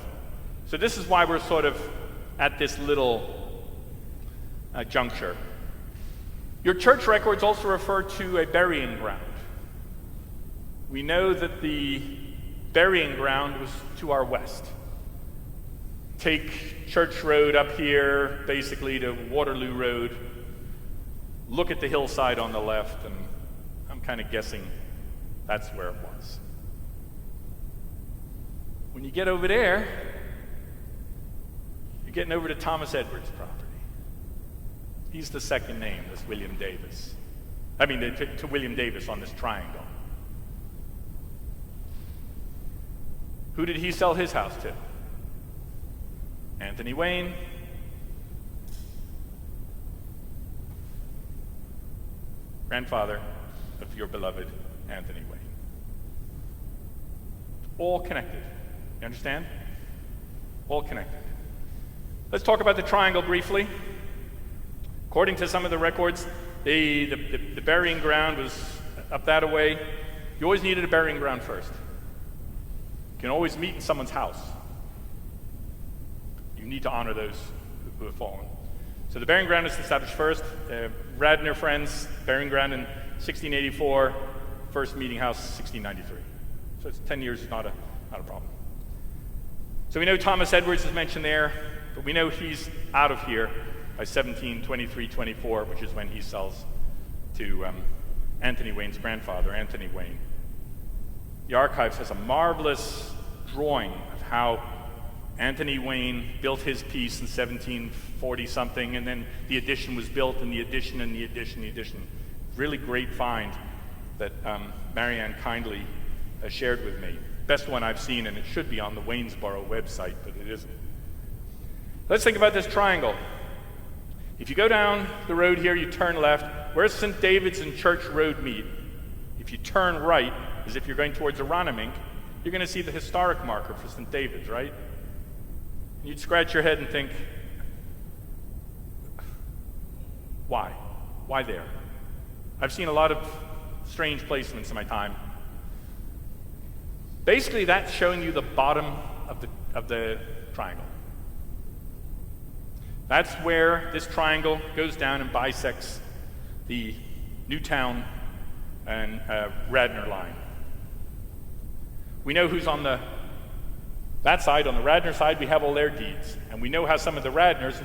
So this is why we're sort of at this little juncture. Your church records also refer to a burying ground. We know that the burying ground was to our west. Take Church Road up here, basically to Waterloo Road. Look at the hillside on the left, and I'm kind of guessing that's where it was. When you get over there, you're getting over to Thomas Edwards' property. He's the second name, this William Davis. I mean, to William Davis on this triangle. Who did he sell his house to? Anthony Wayne. Grandfather of your beloved Anthony Wayne. All connected. You understand? All connected. Let's talk about the triangle briefly. According to some of the records, the burying ground was up that way. You always needed a burying ground first. You can always meet in someone's house. You need to honor those who have fallen. So the burying ground is established first. Radnor Friends, burying ground in 1684, first meeting house 1693. So it's 10 years is not a problem. So we know Thomas Edwards is mentioned there, but we know he's out of here by 1723-24, which is when he sells to Anthony Wayne's grandfather, Anthony Wayne. The archives has a marvelous drawing of how Anthony Wayne built his piece in 1740-something, and then the addition was built, and the addition, and the addition, the addition. Really great find that Marianne kindly shared with me. Best one I've seen, and it should be on the Waynesboro website, but it isn't. Let's think about this triangle. If you go down the road here, you turn left. Where's St. David's and Church Road meet? If you turn right, as if you're going towards Aronimink, you're going to see the historic marker for St. David's, right? And you'd scratch your head and think, why? Why there? I've seen a lot of strange placements in my time. Basically, that's showing you the bottom of the triangle. That's where this triangle goes down and bisects the Newtown and Radnor line. We know who's on that side. On the Radnor side, we have all their deeds. And we know how some of the Radnors,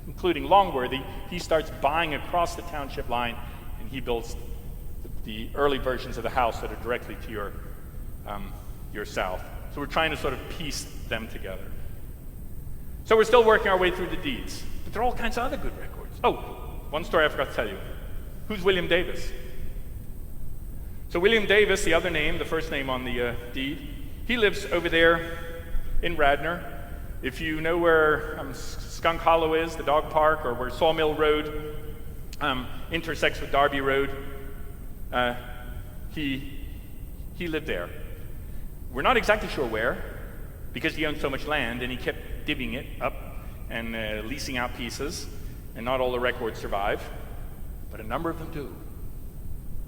including Longworthy, he starts buying across the township line, and he builds the early versions of the house that are directly to your south. So we're trying to sort of piece them together. So we're still working our way through the deeds, but there are all kinds of other good records. Oh, one story I forgot to tell you. Who's William Davis? So William Davis, the other name, the first name on the deed, he lives over there in Radnor. If you know where Skunk Hollow is, the dog park, or where Sawmill Road intersects with Darby Road, he lived there. We're not exactly sure where, because he owned so much land, and he kept divvying it up and leasing out pieces, and not all the records survive, but a number of them do.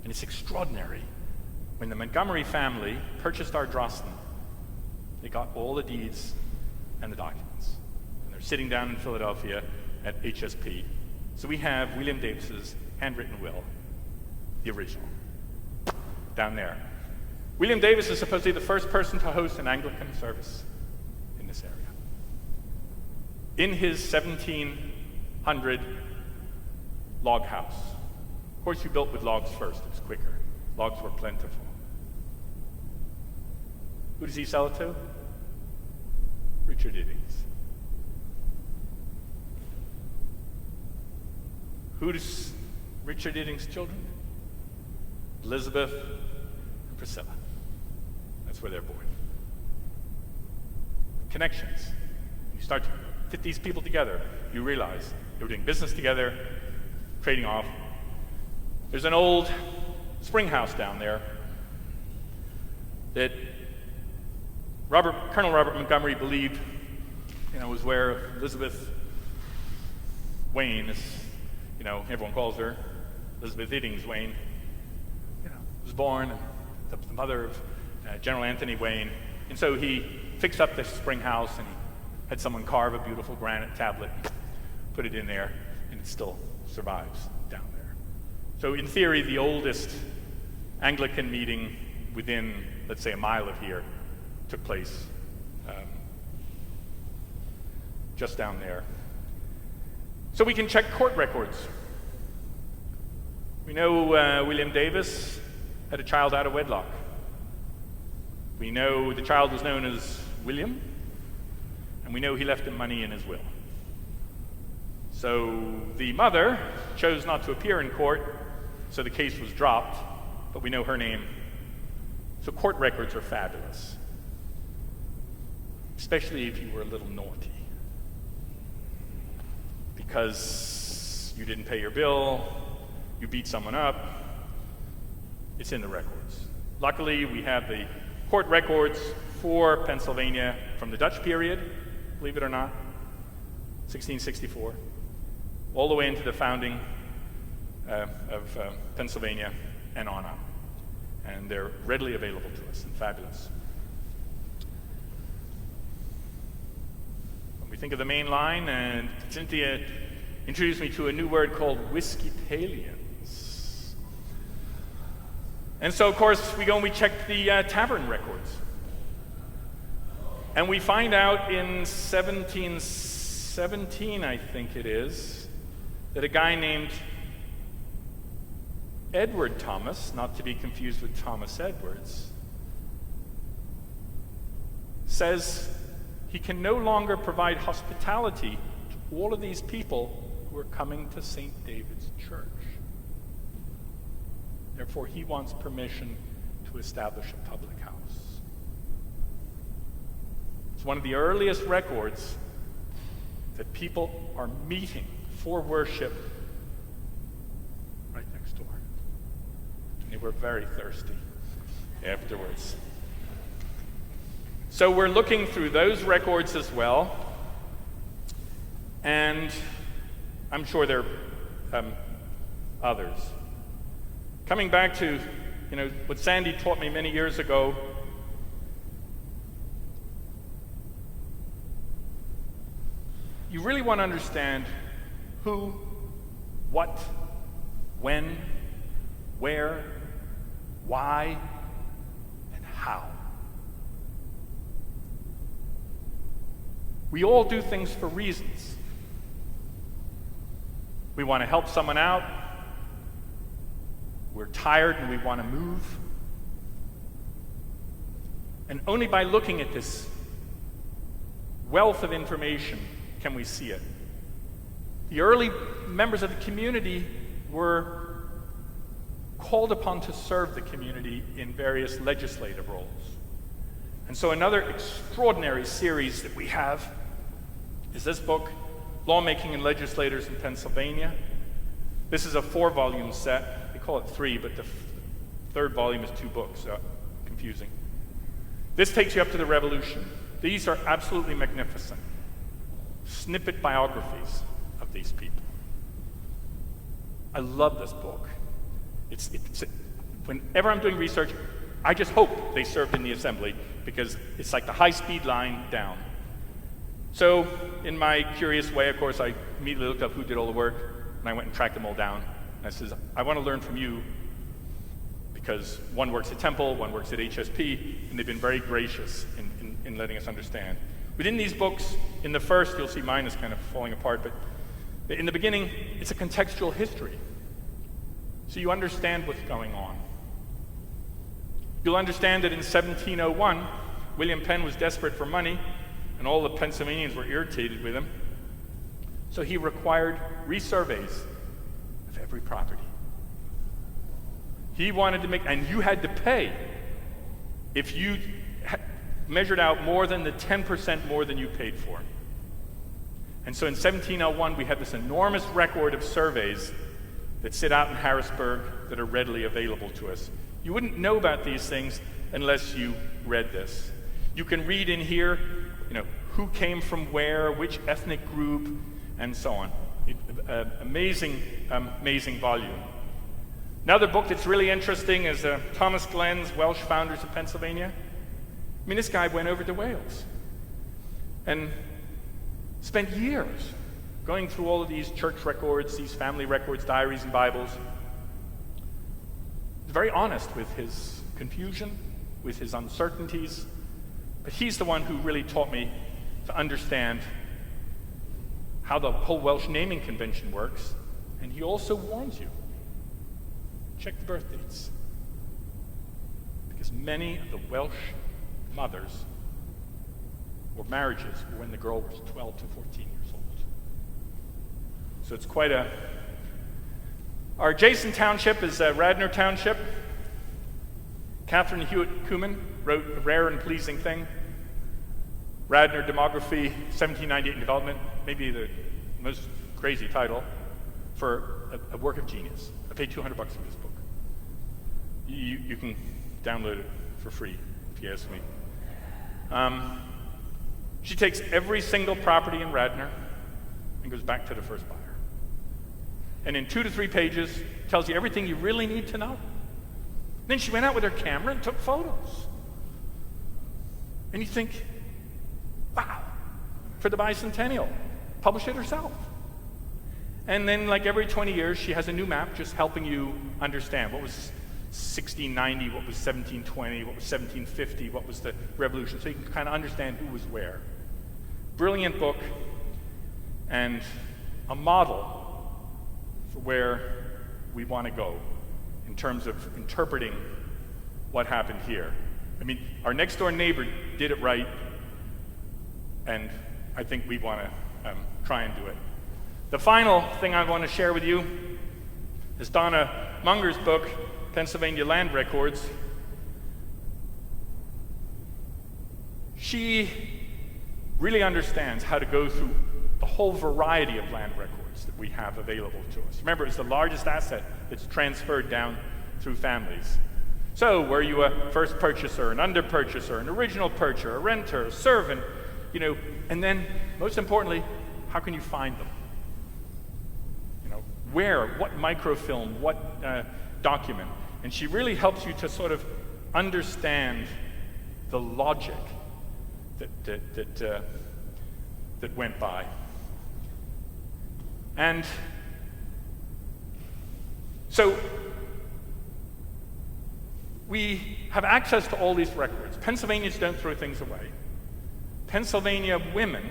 And it's extraordinary. When the Montgomery family purchased Ardrossan, they got all the deeds and the documents. And they're sitting down in Philadelphia at HSP. So we have William Davis's handwritten will, the original, down there. William Davis is supposedly the first person to host an Anglican service in this area. in his 1700 log house. Of course, you built with logs first, it's quicker. Logs were plentiful. Who does he sell it to? Richard Iddings. Who does Richard Iddings' children? Elizabeth and Priscilla. That's where they're born. Connections. You start to fit these people together, you realize they were doing business together, trading off. There's an old spring house down there that Colonel Robert Montgomery believed, was where Elizabeth Wayne, as everyone calls her, Elizabeth Iddings Wayne, was born, and the mother of General Anthony Wayne. And so he fixed up this spring house, and he had someone carve a beautiful granite tablet, put it in there, and it still survives down there. So in theory, the oldest Anglican meeting within, let's say, a mile of here took place just down there. So we can check court records. We know William Davis had a child out of wedlock. We know the child was known as William, and we know he left him money in his will. So the mother chose not to appear in court, so the case was dropped, but we know her name. So court records are fabulous, especially if you were a little naughty, because you didn't pay your bill, you beat someone up. It's in the records. Luckily, we have the court records for Pennsylvania from the Dutch period, believe it or not, 1664, all the way into the founding of Pennsylvania and on up. And they're readily available to us and fabulous. When we think of the main line, and Cynthia introduced me to a new word called Whiskeytalians. And so, of course, we go and we check the tavern records. And we find out in 1717, I think it is, that a guy named Edward Thomas, not to be confused with Thomas Edwards, says he can no longer provide hospitality to all of these people who are coming to St. David's Church. Therefore, he wants permission to establish a public house. It's one of the earliest records that people are meeting for worship right next door. And they were very thirsty afterwards. So we're looking through those records as well. And I'm sure there are others. Coming back to, what Sandy taught me many years ago, you really want to understand who, what, when, where, why, and how. We all do things for reasons. We want to help someone out. We're tired and we want to move. And only by looking at this wealth of information can we see it. The early members of the community were called upon to serve the community in various legislative roles. And so another extraordinary series that we have is this book, Lawmaking and Legislators in Pennsylvania. This is a 4-volume set. They call it 3, but the third volume is 2 books, so confusing. This takes you up to the Revolution. These are absolutely magnificent. Snippet biographies of these people. I love this book. Whenever I'm doing research, I just hope they served in the assembly, because it's like the high-speed line down. So, in my curious way, of course, I immediately looked up who did all the work, and I went and tracked them all down. And I said, I want to learn from you, because one works at Temple, one works at HSP, and they've been very gracious in letting us understand. Within these books, in the first, you'll see mine is kind of falling apart, but in the beginning, it's a contextual history. So you understand what's going on. You'll understand that in 1701, William Penn was desperate for money, and all the Pennsylvanians were irritated with him. So he required resurveys of every property. He wanted to make, and you had to pay if you measured out more than the 10% more than you paid for. And so in 1701, we had this enormous record of surveys that sit out in Harrisburg that are readily available to us. You wouldn't know about these things unless you read this. You can read in here, who came from where, which ethnic group, and so on. Amazing volume. Another book that's really interesting is Thomas Glenn's Welsh Founders of Pennsylvania. I mean, this guy went over to Wales and spent years going through all of these church records, these family records, diaries, and Bibles. He's very honest with his confusion, with his uncertainties, but he's the one who really taught me to understand how the whole Welsh naming convention works, and he also warns you. Check the birth dates. Because many of the Welsh mothers or marriages were when the girl was 12 to 14 years old. So it's quite a... Our adjacent township is Radnor Township. Catherine Hewitt Kuhlman wrote A Rare and Pleasing Thing. Radnor Demography, 1798 in Development, maybe the most crazy title for a work of genius. I paid $200 for this book. You can download it for free, if you ask me. She takes every single property in Radnor and goes back to the first buyer. And in 2 to 3 pages, tells you everything you really need to know. Then she went out with her camera and took photos. And you think, wow, for the bicentennial, publish it herself. And then, like every 20 years, she has a new map just helping you understand what was 1690, what was 1720, what was 1750, what was the revolution, so you can kind of understand who was where. Brilliant book, and a model for where we want to go in terms of interpreting what happened here. I mean, our next door neighbor did it right, and I think we want to try and do it. The final thing I want to share with you is Donna Munger's book, Pennsylvania Land Records. She really understands how to go through the whole variety of land records that we have available to us. Remember, it's the largest asset that's transferred down through families. So, were you a first purchaser, an under purchaser, an original purchaser, a renter, a servant, and then, most importantly, how can you find them? Where, what microfilm, what document? And she really helps you to sort of understand the logic that went by. And so we have access to all these records. Pennsylvanians don't throw things away. Pennsylvania women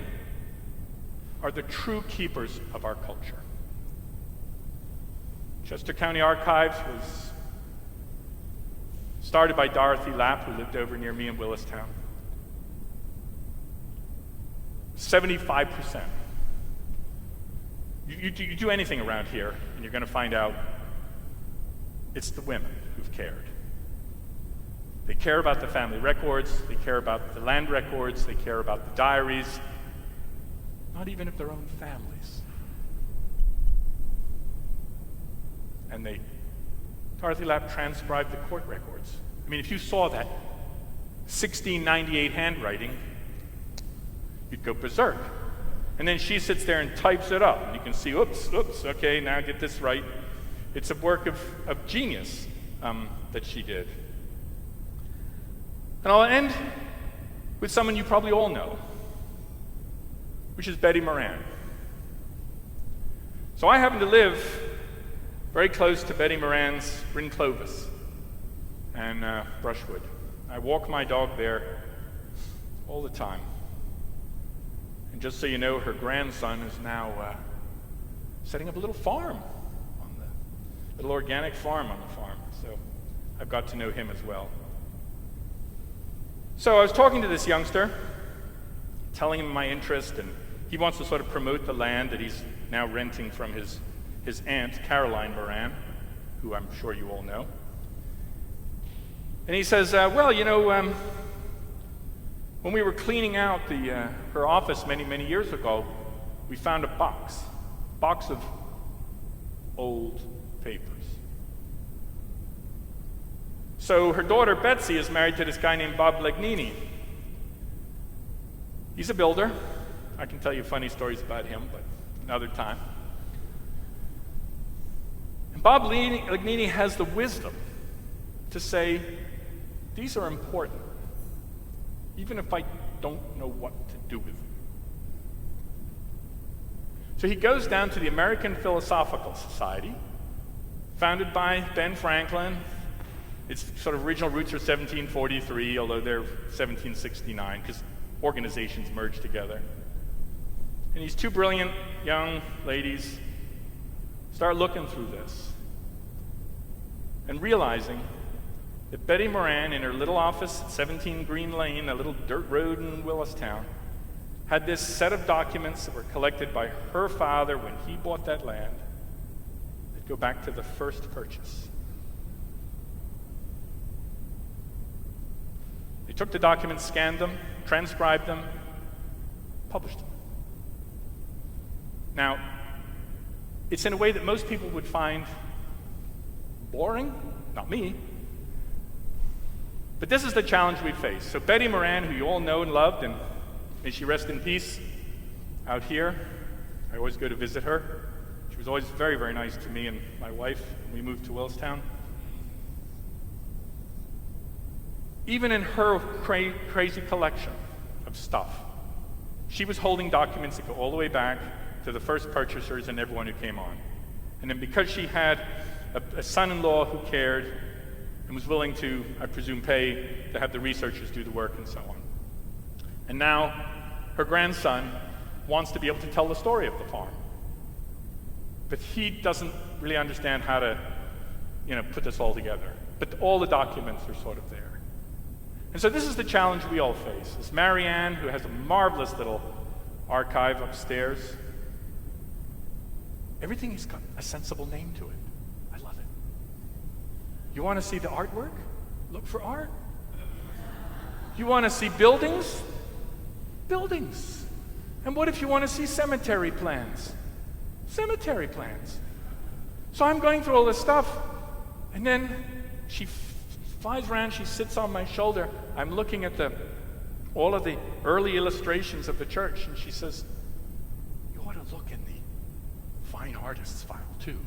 are the true keepers of our culture. Chester County Archives was started by Dorothy Lapp, who lived over near me in Willistown. 75%. You do anything around here, and you're going to find out it's the women who've cared. They care about the family records, they care about the land records, they care about the diaries, not even of their own families. And Dorothy Lapp transcribed the court records. I mean, if you saw that 1698 handwriting, you'd go berserk. And then she sits there and types it up. And you can see, oops, okay, now get this right. It's a work of genius that she did. And I'll end with someone you probably all know, which is Betty Moran. So I happen to live very close to Betty Moran's Bryn Clovis and Brushwood. I walk my dog there all the time. And just so you know, her grandson is now setting up a little farm, a little organic farm on the farm. So I've got to know him as well. So I was talking to this youngster, telling him my interest, and he wants to sort of promote the land that he's now renting from his aunt, Caroline Moran, who I'm sure you all know. And he says, well, you know, when we were cleaning out her office many, many years ago, we found a box of old papers. So her daughter, Betsy, is married to this guy named Bob Legnini. He's a builder. I can tell you funny stories about him, but another time. And Bob Legnini has the wisdom to say, these are important, even if I don't know what to do with them. So he goes down to the American Philosophical Society, founded by Ben Franklin. Its sort of original roots are 1743, although they're 1769, because organizations merged together. And these two brilliant young ladies start looking through this and realizing that Betty Moran, in her little office at 17 Green Lane, a little dirt road in Willistown, had this set of documents that were collected by her father when he bought that land that go back to the first purchase. They took the documents, scanned them, transcribed them, published them. Now, it's in a way that most people would find boring, not me, but this is the challenge we face. So Betty Moran, who you all know and loved, and may she rest in peace, out here, I always go to visit her. She was always very, very nice to me and my wife when we moved to Willistown. Even in her crazy collection of stuff, she was holding documents that go all the way back to the first purchasers and everyone who came on. And then because she had a son-in-law who cared and was willing to, I presume, pay to have the researchers do the work and so on. And now her grandson wants to be able to tell the story of the farm. But he doesn't really understand how to, put this all together. But all the documents are sort of there. And so this is the challenge we all face. It's Marianne, who has a marvelous little archive upstairs. Everything has got a sensible name to it. I love it. You want to see the artwork? Look for art. You want to see buildings? Buildings. And what if you want to see cemetery plans? Cemetery plans. So I'm going through all this stuff, and then she flies around, she sits on my shoulder. I'm looking at all of the early illustrations of the church, and she says, you ought to look in the fine artists file too.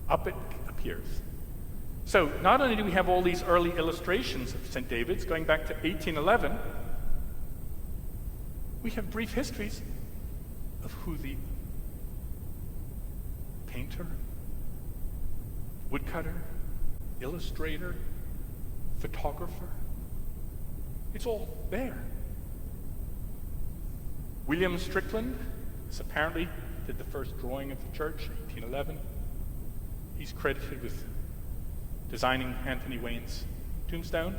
Up it appears. So not only do we have all these early illustrations of St. David's going back to 1811, we have brief histories of who the painter, woodcutter, illustrator, photographer, it's all there. William Strickland apparently did the first drawing of the church in 1811. He's credited with designing Anthony Wayne's tombstone,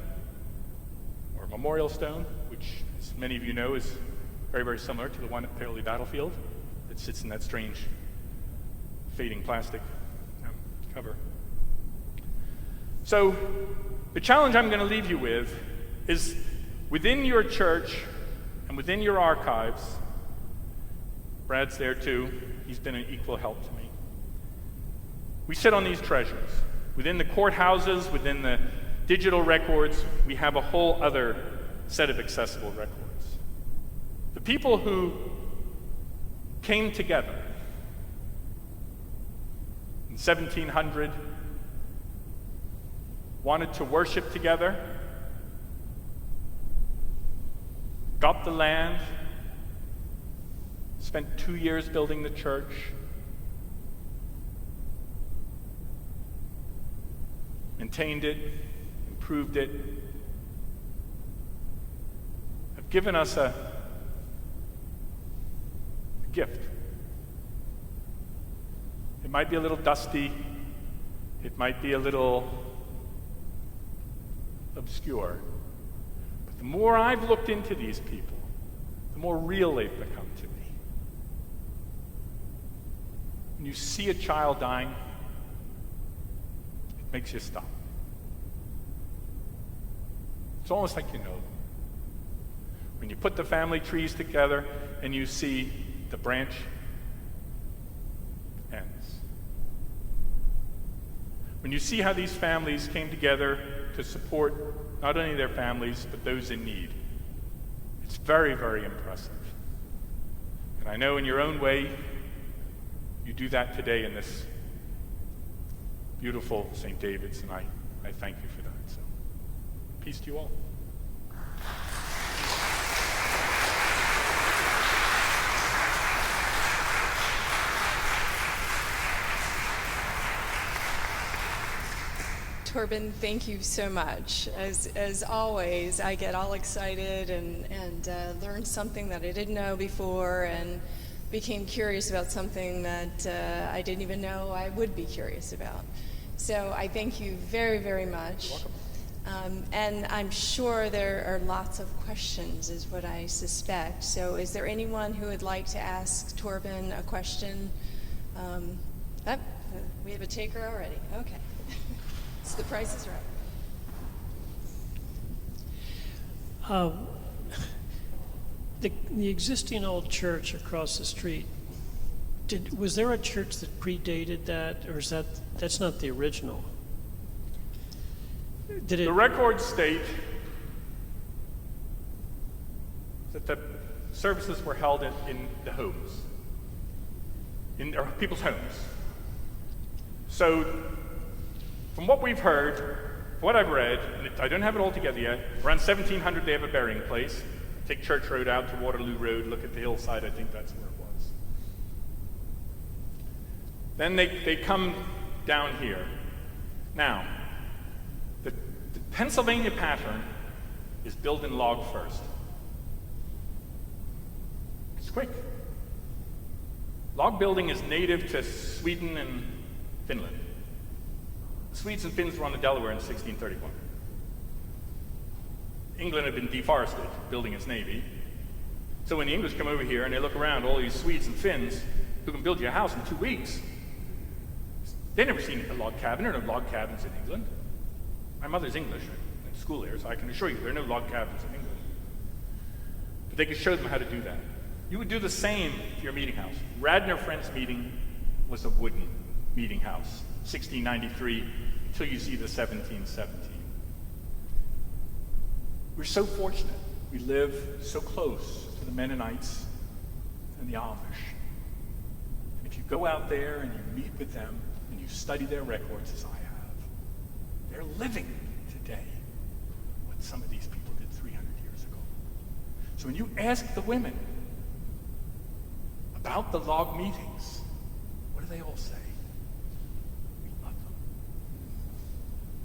or memorial stone, which, as many of you know, is very, very similar to the one at Paoli Battlefield that sits in that strange fading plastic cover. So the challenge I'm going to leave you with is within your church and within your archives, Brad's there too, he's been an equal help to me. We sit on these treasures. Within the courthouses, within the digital records, we have a whole other set of accessible records. The people who came together in 1700, wanted to worship together, got the land, spent 2 years building the church, maintained it, improved it, have given us a gift. It might be a little dusty. It might be a little obscure. But the more I've looked into these people, the more real they've become to me. When you see a child dying, it makes you stop. It's almost like you know them. When you put the family trees together and you see the branch ends. When you see how these families came together to support not only their families, but those in need, it's very, very impressive. And I know in your own way, you do that today in this beautiful St. David's, and I thank you for that. So, peace to you all. Torben, thank you so much. As always, I get all excited and learn something that I didn't know before, and became curious about something that I didn't even know I would be curious about. So I thank you very, very much. You're welcome. And I'm sure there are lots of questions, is what I suspect. So is there anyone who would like to ask Torben a question? We have a taker already. Okay. So the price is right. The existing old church across the street, was there a church that predated that, or is that's not the original? The records state that the services were held in the homes, in people's homes. So, from what we've heard, what I've read, and I don't have it all together yet, around 1700 they have a burying place. Take Church Road out to Waterloo Road, look at the hillside, I think that's where it was. Then they come down here. Now, the Pennsylvania pattern is built in log first. It's quick. Log building is native to Sweden and Finland. The Swedes and Finns were on the Delaware in 1631. England had been deforested, building its navy. So when the English come over here and they look around, all these Swedes and Finns who can build you a house in 2 weeks, they've never seen a log cabin. There are no log cabins in England. My mother's English, I went to school there, so I can assure you there are no log cabins in England. But they could show them how to do that. You would do the same for your meeting house. Radnor Friends Meeting was a wooden meeting house, 1693 until you see the 1717. We're so fortunate. We live so close to the Mennonites and the Amish. And if you go out there and you meet with them and you study their records as I have, they're living today what some of these people did 300 years ago. So when you ask the women about the log meetings, what do they all say? We love them.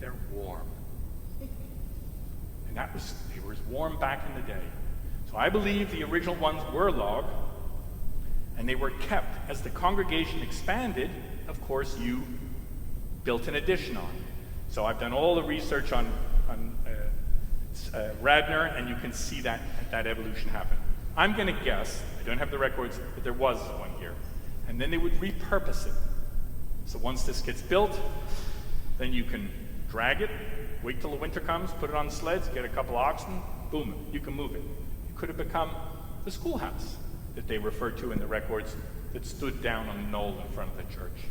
They're warm. And they were as warm back in the day. So I believe the original ones were log, and they were kept. As the congregation expanded, of course, you built an addition on. So I've done all the research on Radnor, and you can see that evolution happen. I'm going to guess, I don't have the records, but there was one here. And then they would repurpose it. So once this gets built, then you can drag it, wait till the winter comes, put it on sleds, get a couple oxen, boom, you can move it. It could have become the schoolhouse that they referred to in the records that stood down on the knoll in front of the church.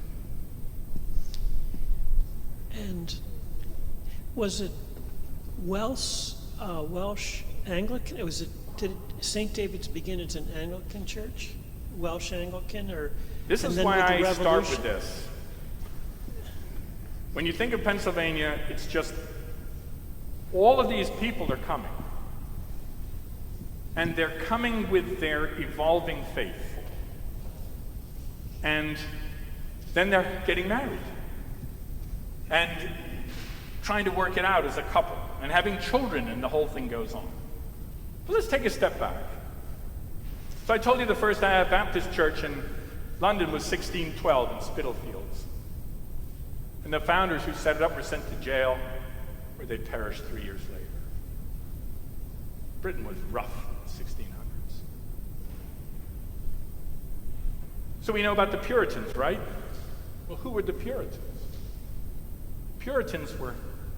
And was it Welsh Anglican? Did St. David's begin as an Anglican church? Welsh Anglican, or this is why I start with this. When you think of Pennsylvania, it's just all of these people are coming. And they're coming with their evolving faith. And then they're getting married. And trying to work it out as a couple. And having children, and the whole thing goes on. But let's take a step back. So I told you the first Baptist church in London was 1612 in Spitalfields. And the founders who set it up were sent to jail, where they perished 3 years later. Britain was rough in the 1600s. So we know about the Puritans, right? Well, who were the Puritans? Puritans were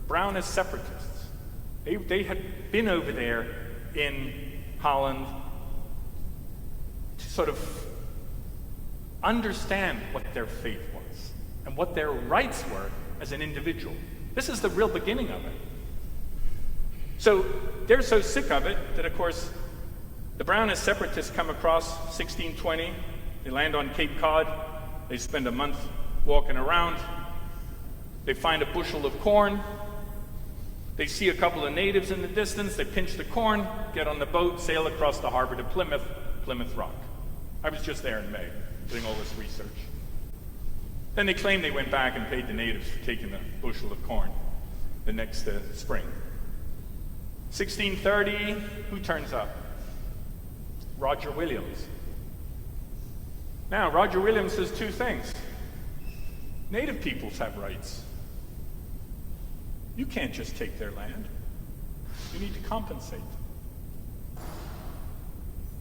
Brownist separatists. They had been over there in Holland to sort of understand what their faith was and what their rights were as an individual. This is the real beginning of it. So they're so sick of it that, of course, the Brownist separatists come across 1620. They land on Cape Cod. They spend a month walking around. They find a bushel of corn. They see a couple of natives in the distance. They pinch the corn, get on the boat, sail across the harbor to Plymouth Rock. I was just there in May doing all this research. Then they claim they went back and paid the natives for taking the bushel of corn the next spring. 1630, who turns up? Roger Williams. Now, Roger Williams says two things. Native peoples have rights. You can't just take their land. You need to compensate them.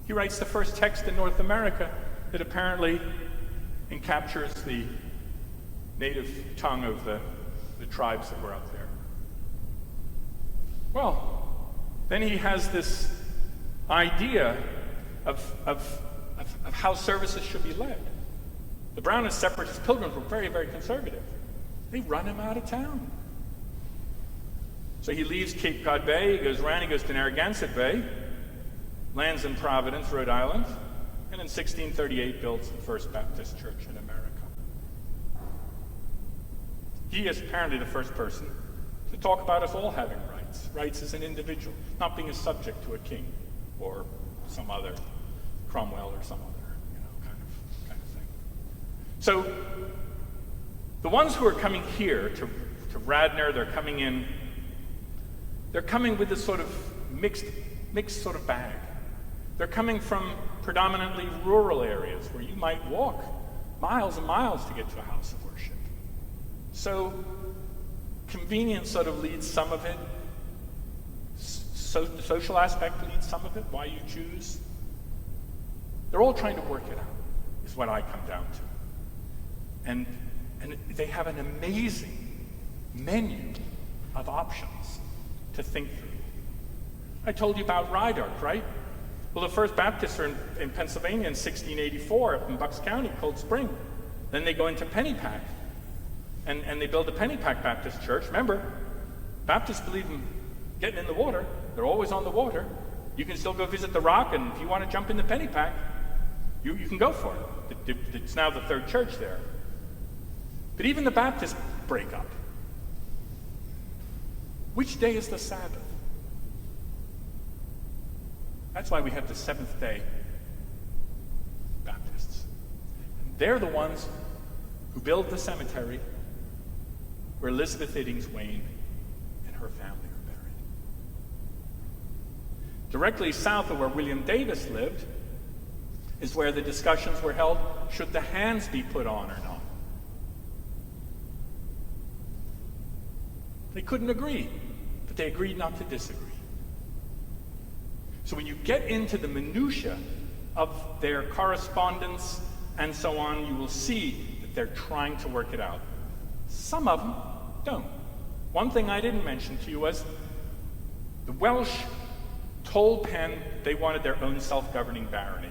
He writes the first text in North America that apparently encaptures the native tongue of the tribes that were out there. Well, then he has this idea of how services should be led. The Brownist separatist pilgrims were very, very conservative. They run him out of town. So he leaves Cape Cod Bay, he goes around, he goes to Narragansett Bay, lands in Providence, Rhode Island, and in 1638 builds the first Baptist church in America. He is apparently the first person to talk about us all having rights as an individual, not being a subject to a king or some other Cromwell or some other, kind of thing. So the ones who are coming here to Radnor, they're coming with this sort of mixed sort of bag. They're coming from predominantly rural areas where you might walk miles and miles to get to a house of worship. So convenience sort of leads some of it. So the social aspect leads some of it, why you choose. They're all trying to work it out, is what I come down to. And they have an amazing menu of options to think through. I told you about Rydork, right? Well, the first Baptists are in Pennsylvania in 1684 up in Bucks County, Cold Spring. Then they go into Pennypack, and they build the Pennypack Baptist Church. Remember, Baptists believe in getting in the water. They're always on the water. You can still go visit the Rock, and if you want to jump in the Pennypack, you can go for it. It's now the third church there. But even the Baptists break up. Which day is the Sabbath? That's why we have the Seventh-day Baptists. And they're the ones who build the cemetery where Elizabeth Iddings Wayne and her family are buried. Directly south of where William Davis lived is where the discussions were held, should the hands be put on or not? They couldn't agree, but they agreed not to disagree. So when you get into the minutiae of their correspondence and so on, you will see that they're trying to work it out. Some of them don't. One thing I didn't mention to you was the Welsh told Penn they wanted their own self-governing barony.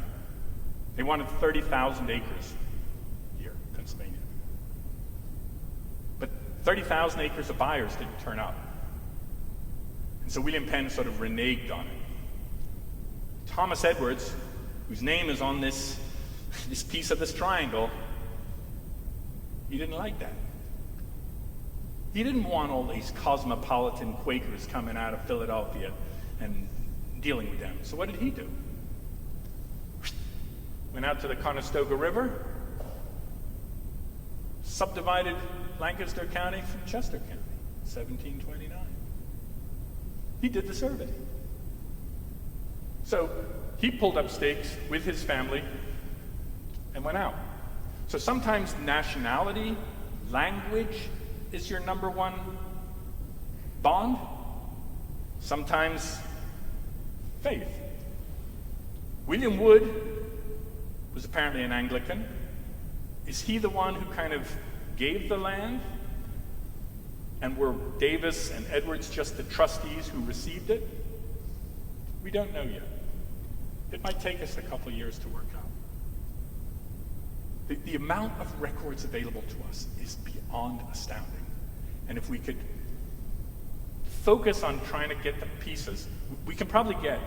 They wanted 30,000 acres here in Pennsylvania. But 30,000 acres of buyers didn't turn up. And so William Penn sort of reneged on it. Thomas Edwards, whose name is on this piece of this triangle, he didn't like that. He didn't want all these cosmopolitan Quakers coming out of Philadelphia and dealing with them. So what did he do? Went out to the Conestoga River, subdivided Lancaster County from Chester County, 1729. He did the survey. So he pulled up stakes with his family and went out. So sometimes nationality, language is your number one bond. Sometimes faith. William Wood was apparently an Anglican. Is he the one who kind of gave the land? And were Davis and Edwards just the trustees who received it? We don't know yet. It might take us a couple years to work out. The amount of records available to us is beyond astounding. And if we could focus on trying to get the pieces, we can probably get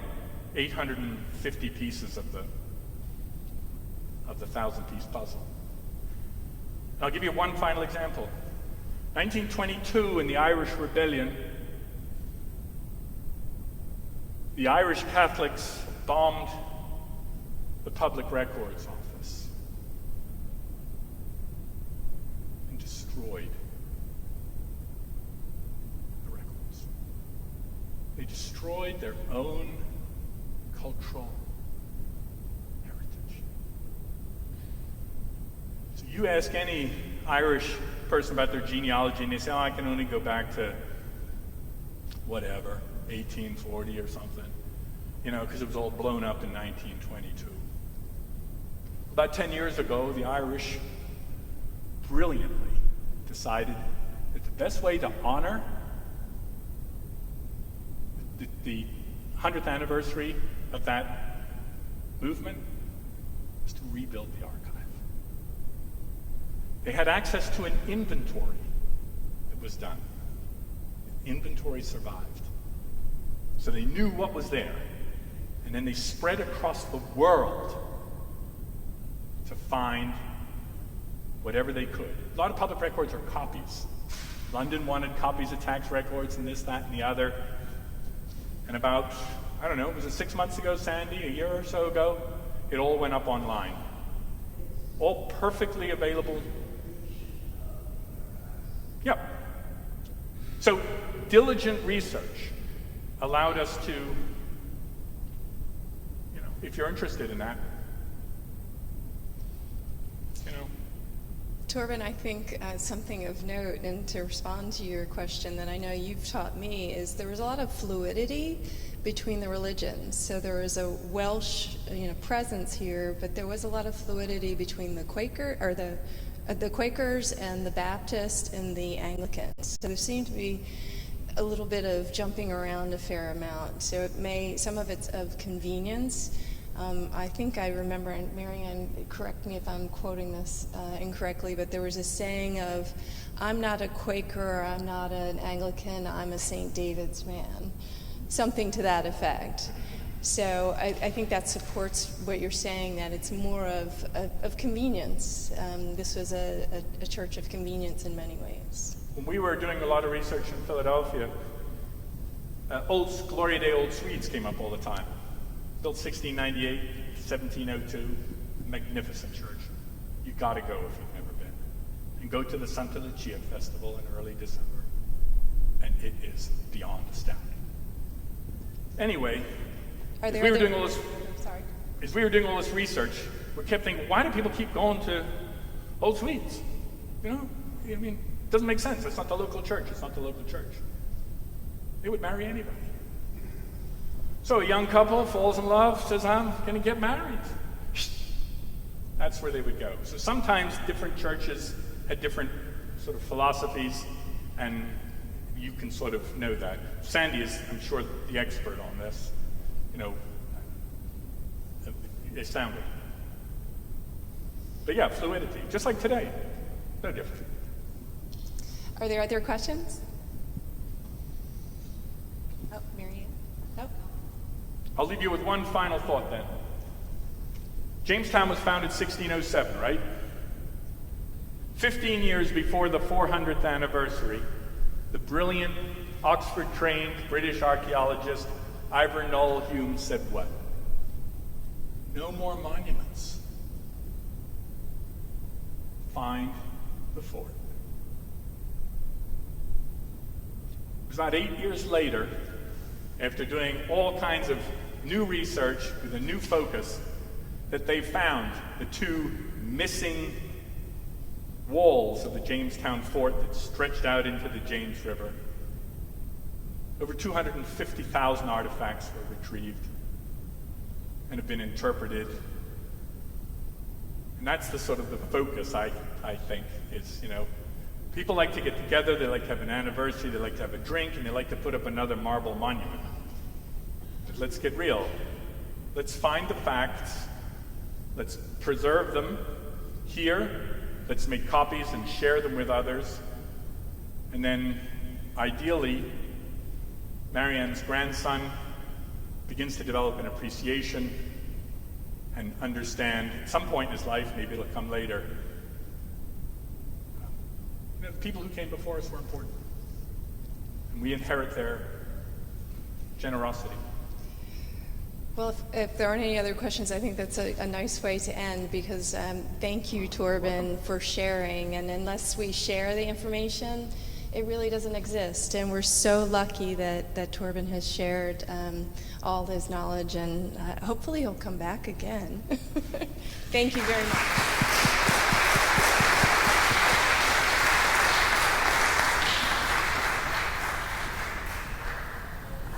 850 pieces of the 1,000-piece puzzle. I'll give you one final example. 1922, in the Irish Rebellion, the Irish Catholics bombed the Public Records Office and destroyed the records. They destroyed their own cultural heritage. So you ask any Irish person about their genealogy and they say, oh, I can only go back to whatever, 1840 or something, because it was all blown up in 1922. About 10 years ago, the Irish brilliantly decided that the best way to honor the 100th anniversary of that movement was to rebuild the archive. They had access to an inventory that was done. The inventory survived. So they knew what was there. And then they spread across the world to find whatever they could. A lot of public records are copies. London wanted copies of tax records and this, that, and the other. And about, I don't know, was it 6 months ago, Sandy, a year or so ago? It all went up online. All perfectly available. Yep. So diligent research allowed us to, if you're interested in that, Torben, I think something of note, and to respond to your question that I know you've taught me, is there was a lot of fluidity between the religions. So there was a Welsh, presence here, but there was a lot of fluidity between the the Quakers and the Baptists and the Anglicans. So there seemed to be a little bit of jumping around a fair amount. So some of it's of convenience. I think I remember, and Marianne, correct me if I'm quoting this incorrectly, but there was a saying of, I'm not a Quaker, I'm not an Anglican, I'm a St. David's man. Something to that effect. So I think that supports what you're saying, that it's more of convenience. This was a church of convenience in many ways. When we were doing a lot of research in Philadelphia, Gloria Dei Old Swedes came up all the time. Built 1698, 1702, magnificent church. You got to go if you've never been. And go to the Santa Lucia Festival in early December. And it is beyond astounding. Anyway, as we were doing all this research, we kept thinking, why do people keep going to Old Swedes? It doesn't make sense. It's not the local church. It's not the local church. They would marry anybody. So a young couple falls in love, says, I'm going to get married. That's where they would go. So sometimes different churches had different sort of philosophies, and you can sort of know that. Sandy is, I'm sure, the expert on this. Astounding. But yeah, fluidity, just like today. No different. Are there other questions? Oh, Marianne. Oh. I'll leave you with one final thought then. Jamestown was founded 1607, right? 15 years before the 400th anniversary, the brilliant Oxford-trained British archaeologist Ivor Noel Hume said what? No more monuments. Find the fort. It was about 8 years later, after doing all kinds of new research, with a new focus, that they found the two missing walls of the Jamestown fort that stretched out into the James River. Over 250,000 artifacts were retrieved and have been interpreted. And that's the sort of the focus, I think, is, people like to get together, they like to have an anniversary, they like to have a drink, and they like to put up another marble monument. But let's get real. Let's find the facts, let's preserve them here, let's make copies and share them with others, and then, ideally, Marianne's grandson begins to develop an appreciation and understand at some point in his life, maybe it'll come later, the people who came before us were important. And we inherit their generosity. Well, if there aren't any other questions, I think that's a nice way to end, because thank you, Torben, for sharing. And unless we share the information, it really doesn't exist. And we're so lucky that Torben has shared all his knowledge, and hopefully he'll come back again. Thank you very much.